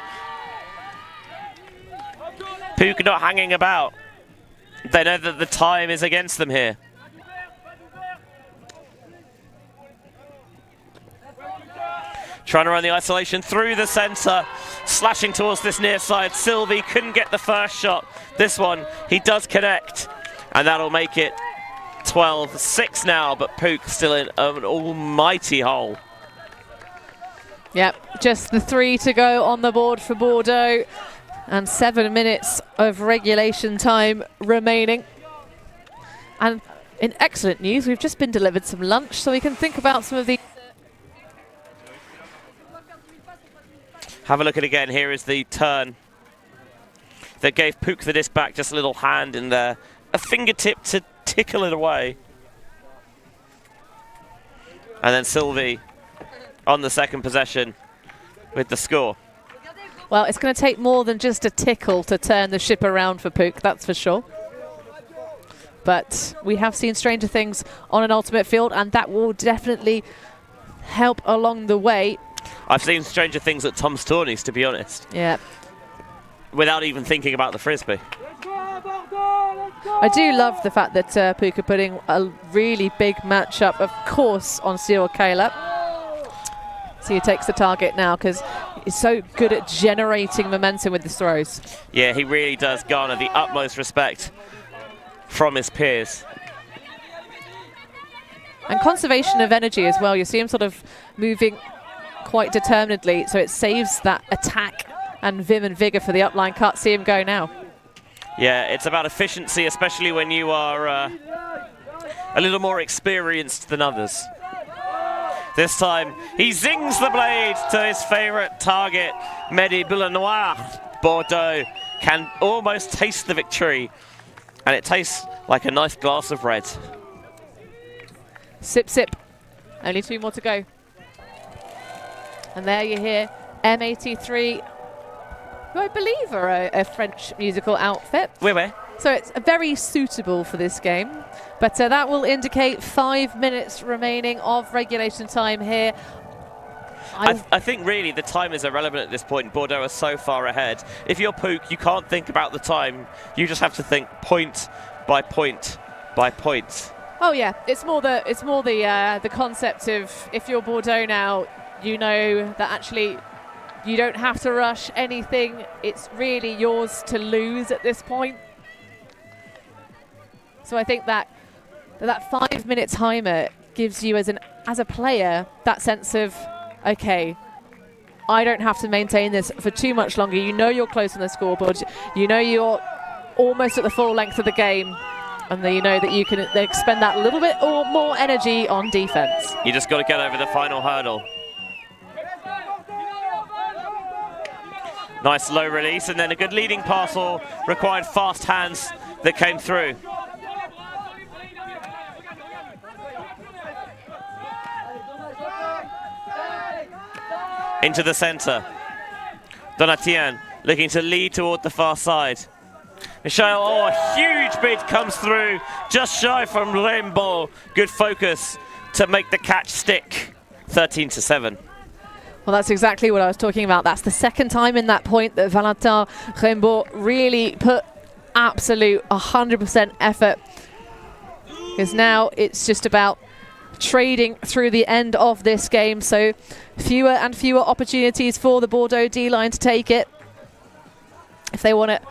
Puke not hanging about. They know that the time is against them here. Trying to run the isolation through the centre. Slashing towards this near side. Sylvie couldn't get the first shot. This one, he does connect. And that'll make it 12-6 now, but Puke still in an almighty hole. Yep, just the 3 to go on the board for Bordeaux, and 7 minutes of regulation time remaining. And in excellent news, we've just been delivered some lunch, so we can think about some of the... Have a look at it again. Here is the turn that gave Puke the disc back, just a little hand in there. A fingertip to tickle it away. And then Sylvie on the second possession with the score. Well, it's going to take more than just a tickle to turn the ship around for Puke, that's for sure. But we have seen stranger things on an ultimate field, and that will definitely help along the way. I've seen stranger things at Tom's Tourneys, to be honest. Yeah. Without even thinking about the Frisbee. I do love the fact that Puke are putting a really big matchup, of course, on Cyril Kayla. So he takes the target now because he's so good at generating momentum with his throws. Yeah, he really does garner the utmost respect from his peers. And conservation of energy as well. You see him sort of moving quite determinedly, so it saves that attack and vim and vigor for the upline cut. See him go now. Yeah, it's about efficiency, especially when you are a little more experienced than others. This time, he zings the blade to his favorite target, Mehdi Boulanoir. Bordeaux can almost taste the victory, and it tastes like a nice glass of red. Sip, sip. Only 2 more to go. And there you hear M83, who I believe are a French musical outfit. Oui. So it's very suitable for this game. But that will indicate 5 minutes remaining of regulation time here. I think really the time is irrelevant at this point. Bordeaux are so far ahead. If you're Puke, you can't think about the time. You just have to think point by point by point. Oh yeah, it's more the concept of, if you're Bordeaux now, you know that actually you don't have to rush anything. It's really yours to lose at this point. So I think that 5 minute timer gives you as a player that sense of, okay, I don't have to maintain this for too much longer. You know you're close on the scoreboard. You know you're almost at the full length of the game. And then you know that you can expend that little bit or more energy on defense. You just got to get over the final hurdle. Nice low release, and then a good leading pass, or required fast hands that came through. Into the center. Donatien looking to lead toward the far side. Michel, oh, a huge bid comes through, just shy from Rainbow. Good focus to make the catch stick. 13-7. Well, that's exactly what I was talking about. That's the second time in that point that Valentin Rainbow really put absolute 100% effort. Because now it's just about trading through the end of this game. So fewer and fewer opportunities for the Bordeaux D-line to take it if they want to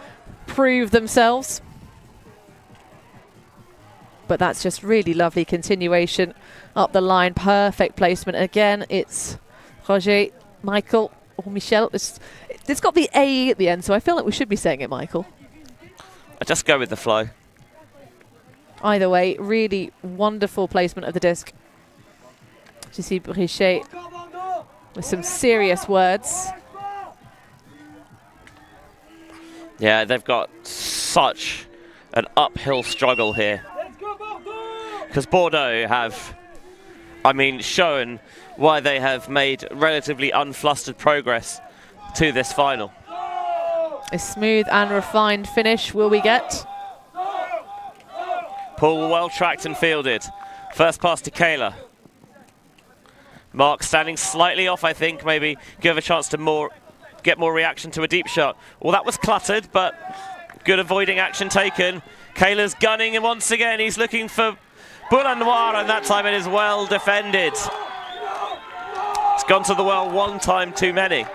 prove themselves. But that's just really lovely continuation up the line. Perfect placement. Again, it's Roger, Michael, or Michel. It's got the A at the end, so I feel like we should be saying it Michael. I just go with the flow. Either way, really wonderful placement of the disc. You see Brichet with some serious words. Yeah, they've got such an uphill struggle here. Because Bordeaux have, I mean, shown why they have made relatively unflustered progress to this final. A smooth and refined finish will we get? Paul well tracked and fielded. First pass to Kayla. Mark standing slightly off, I think, maybe give a chance to get more reaction to a deep shot. Well, that was cluttered, but good avoiding action taken. Kayla's gunning, and once again he's looking for Boula Noir, and that time it is well defended. It's gone to the well one time too many.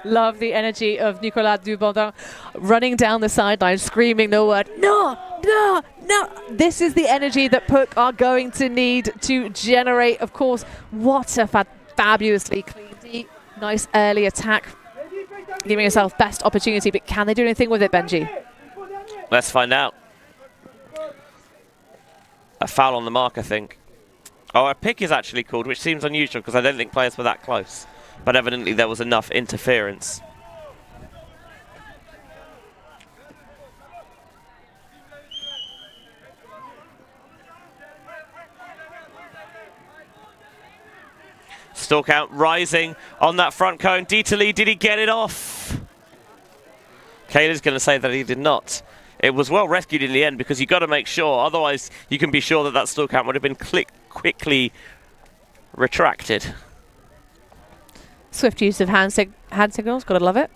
Love the energy of Nicolas Dubondin running down the sideline, screaming the word, no, no, no. This is the energy that PUC are going to need to generate. Of course, what a fabulously clean, deep, nice early attack, giving yourself best opportunity. But can they do anything with it, Benji? Let's find out. A foul on the mark, I think. Oh, a pick is actually called, which seems unusual because I don't think players were that close. But evidently there was enough interference. Stalk out rising on that front cone. D'Italy, did he get it off? Kayla's going to say that he did not. It was well rescued in the end because you've got to make sure, otherwise you can be sure that that stalk out would have been quickly retracted. Swift use of hand signals, gotta love it.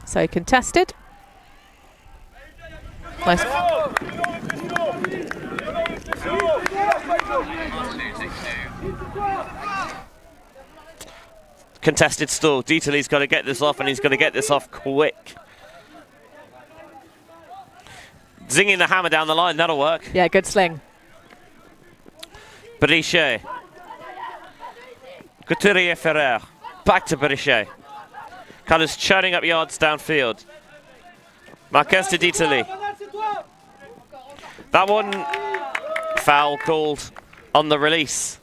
So contested. Nice. Contested stall. D'Italy's got to get this off, and he's got to get this off quick. Zinging the hammer down the line, that'll work. Yeah, good sling. Brichet. Couturier Ferrer. Back to Brichet. Colours churning up yards downfield. Marquez to D'Italy. That one foul called on the release.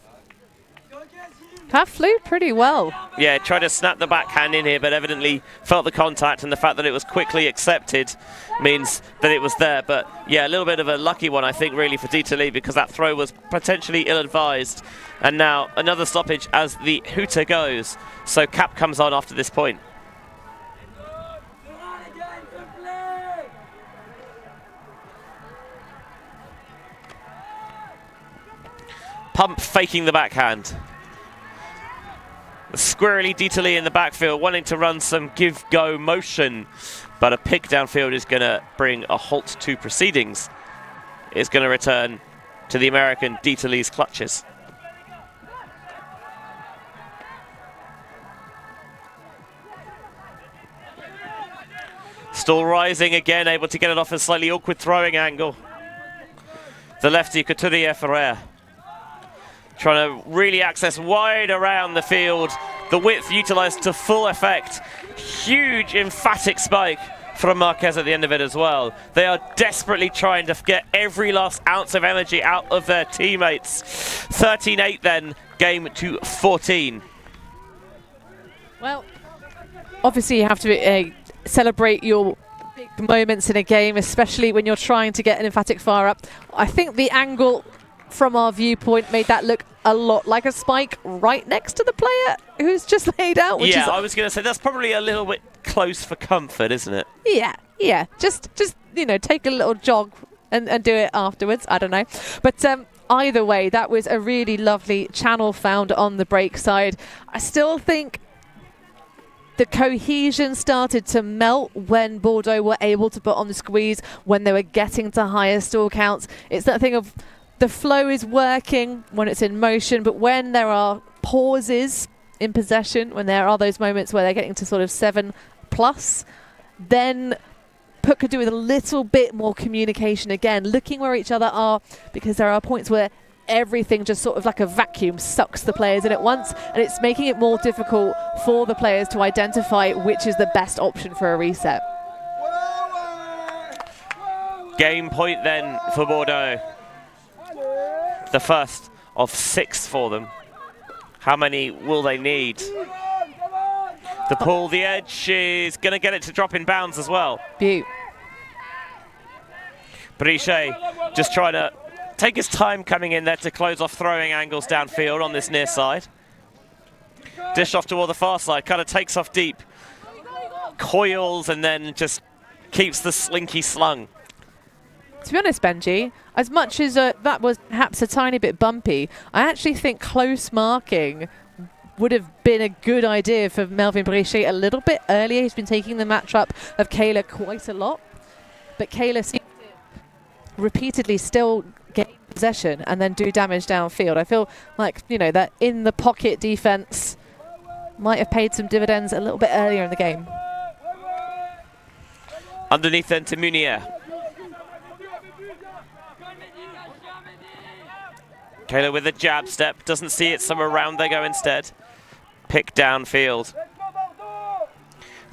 That flew pretty well. Yeah, tried to snap the backhand in here, but evidently felt the contact, and the fact that it was quickly accepted means that it was there. But yeah, a little bit of a lucky one, I think, really, for d'Italie, because that throw was potentially ill-advised. And now another stoppage as the hooter goes. So cap comes on after this point. Pump faking the backhand. Squirrely d'Italie in the backfield, wanting to run some give-go motion, but a pick downfield is going to bring a halt to proceedings. It's going to return to the American d'Italie's clutches. Still rising again, able to get it off a slightly awkward throwing angle. The lefty, Couturier Ferrer, trying to really access wide around the field. The width utilised to full effect. Huge emphatic spike from Marquez at the end of it as well. They are desperately trying to get every last ounce of energy out of their teammates. 13-8 then, game to 14. Well, obviously you have to celebrate your big moments in a game, especially when you're trying to get an emphatic fire up. I think the angle from our viewpoint made that look a lot like a spike right next to the player who's just laid out. Which I was going to say that's probably a little bit close for comfort, isn't it? Yeah. Just you know, take a little jog and do it afterwards. I don't know, but either way, that was a really lovely channel found on the break side. I still think the cohesion started to melt when Bordeaux were able to put on the squeeze, when they were getting to higher stall counts. It's that thing of the flow is working when it's in motion, but when there are pauses in possession, when there are those moments where they're getting to sort of 7+, then Puke could do with a little bit more communication again, looking where each other are, because there are points where everything just sort of like a vacuum sucks the players in at once, and it's making it more difficult for the players to identify which is the best option for a reset. Game point then for Bordeaux. The first of 6 for them. How many will they need? The pull, the edge is going to get it to drop in bounds as well. Butte. Brichet just trying to take his time coming in there to close off throwing angles downfield on this near side. Dish off toward the far side, kind of takes off deep. Coils and then just keeps the slinky slung. To be honest, Benji, as much as that was perhaps a tiny bit bumpy, I actually think close marking would have been a good idea for Melvin Brichet a little bit earlier. He's been taking the matchup of Kayla quite a lot, but Kayla seems to repeatedly still gain possession and then do damage downfield. I feel like, you know, that in the pocket defense might have paid some dividends a little bit earlier in the game. Underneath then to Munier. Kayla with a jab step, doesn't see it, so around they go instead. Pick downfield.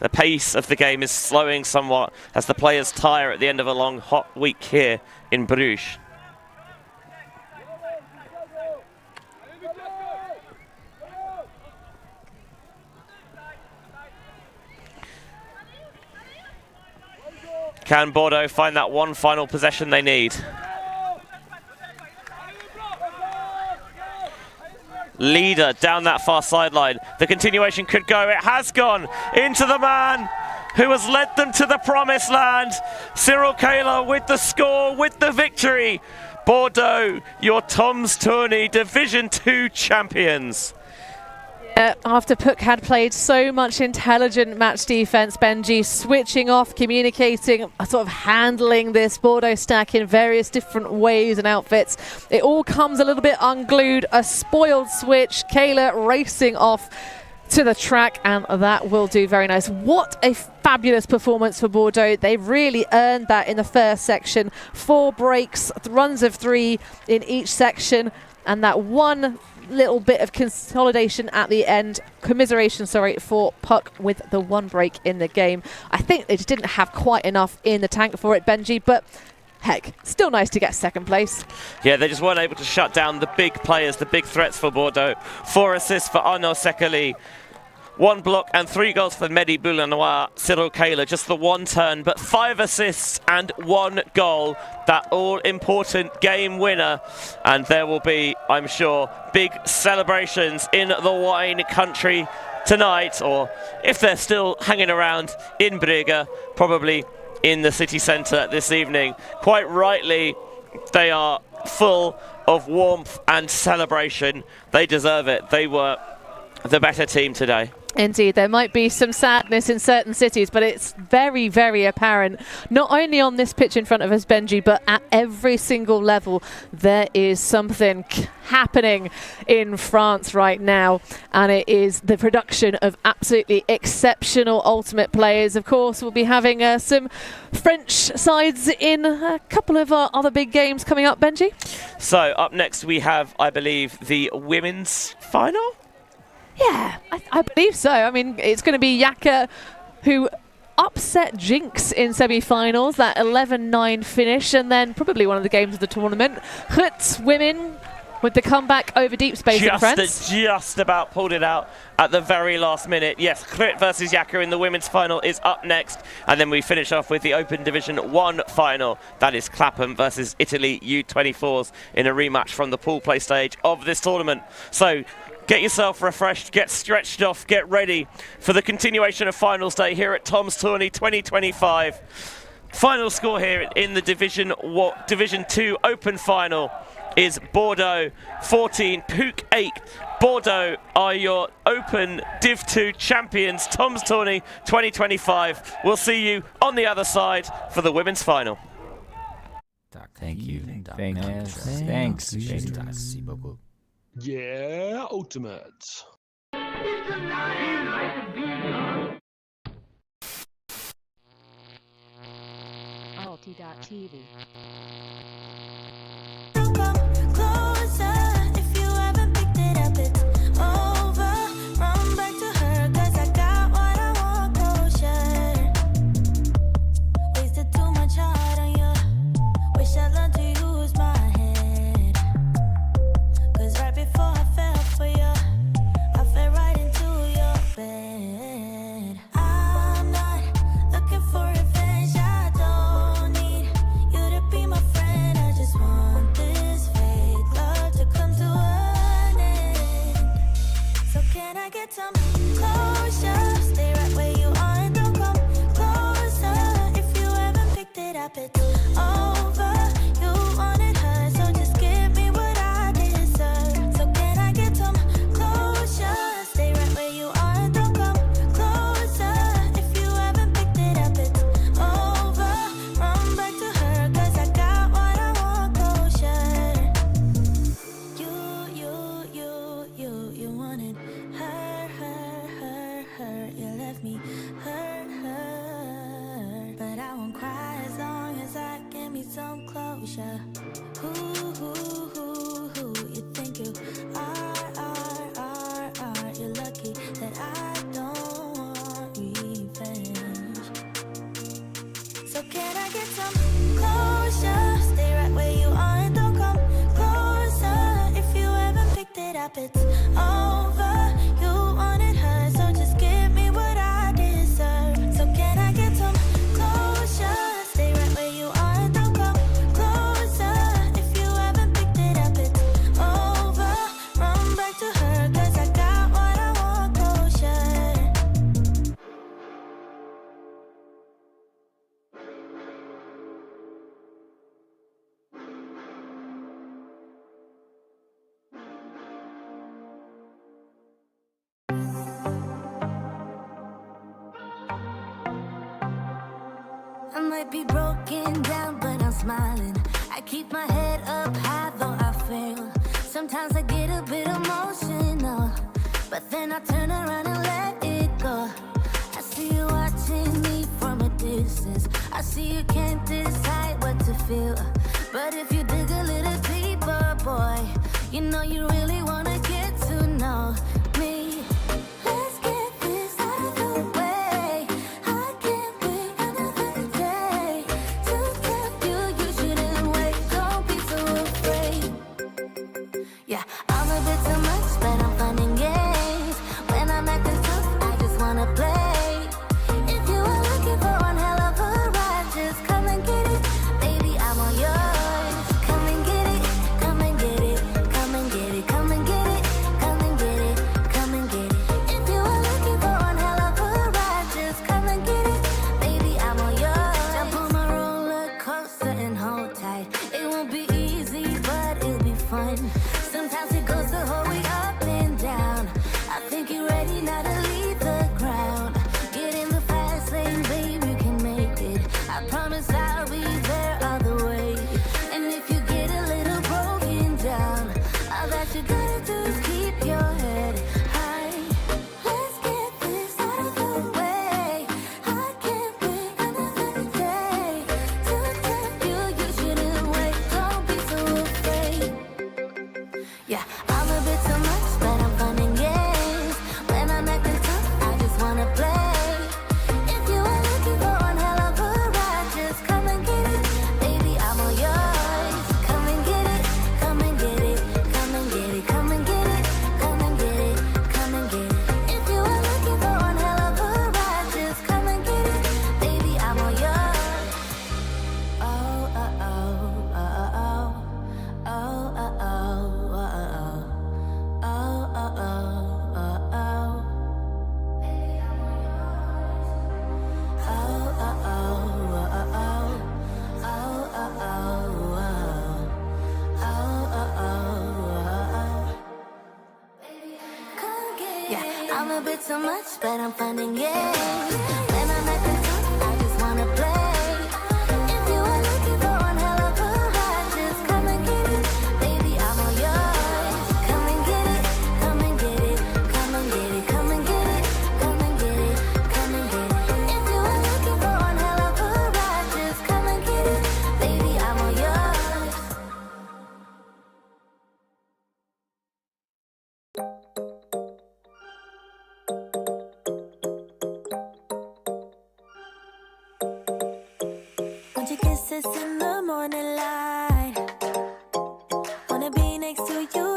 The pace of the game is slowing somewhat as the players tire at the end of a long, hot week here in Bruges. Can Bordeaux find that one final possession they need? Leader down that far sideline. The continuation could go. It has gone into the man who has led them to the promised land. Cyril Kayla with the score, with the victory. Bordeaux, your Tom's Tourney Division 2 champions. After Puke had played so much intelligent match defense, Benji, switching off, communicating, sort of handling this Bordeaux stack in various different ways and outfits. It all comes a little bit unglued, a spoiled switch, Kayla racing off to the track, and that will do very nice. What a fabulous performance for Bordeaux. They really earned that in the first section. 4 breaks, runs of 3 in each section, and that one little bit of consolidation at the end, commiseration, sorry, for Puke with the 1 break in the game. I think they just didn't have quite enough in the tank for it, Benji, but heck, still nice to get second place. Yeah, they just weren't able to shut down the big players, the big threats for Bordeaux. 4 assists for Arnaud Sekali. 1 block and 3 goals for Mehdi Boulanois, Cyril Kayla, just the 1 turn, but 5 assists and 1 goal, that all-important game winner. And there will be, I'm sure, big celebrations in the wine country tonight, or if they're still hanging around in Bruges, probably in the city centre this evening. Quite rightly, they are full of warmth and celebration. They deserve it. They were the better team today. Indeed, there might be some sadness in certain cities, but it's very, very apparent, not only on this pitch in front of us, Benji, but at every single level. There is something happening in France right now, and it is the production of absolutely exceptional ultimate players. Of course, we'll be having some French sides in a couple of other big games coming up, Benji. So up next we have, I believe, the women's final? Yeah, I believe so. I mean, it's going to be Yaka who upset Jinx in semi-finals, that 11-9 finish, and then probably one of the games of the tournament. Huts women with the comeback over Deep Space in France. Just about pulled it out at the very last minute. Yes, Cluttered versus Yaka in the women's final is up next, and then we finish off with the Open Division 1 final. That is Clapham versus Italy U24s in a rematch from the pool play stage of this tournament. So get yourself refreshed, get stretched off, get ready for the continuation of finals day here at Tom's Tourney 2025. Final score here in the Division 2 Open final is Bordeaux 14, Puke 8. Bordeaux are your Open Div 2 champions. Tom's Tourney 2025. We'll see you on the other side for the women's final. Thank you. Thanks. Yeah, ultimate. ULTI.TV. Be broken down, but I'm smiling. I keep my head up high, though I fail. Sometimes I get a bit emotional, but then I turn around and let it go. I see you watching me from a distance. I see you can't decide what to feel, but if you dig a little deeper, boy, you know you really wanna get to know me. Let's get this out of the way. I can't wait another day to tell you you should so much, but I'm finding it. When I'm at the top, I just wanna play. If you are looking for one hell of a ride, just come and get it. Baby, I'm all yours. Come and get it, come and get it, come and get it, come and get it, come and get it, come and get it. If you are looking for one hell of a ride, just come and get it. Baby, I'm all yours. Want your kisses in the morning light. Wanna be next to you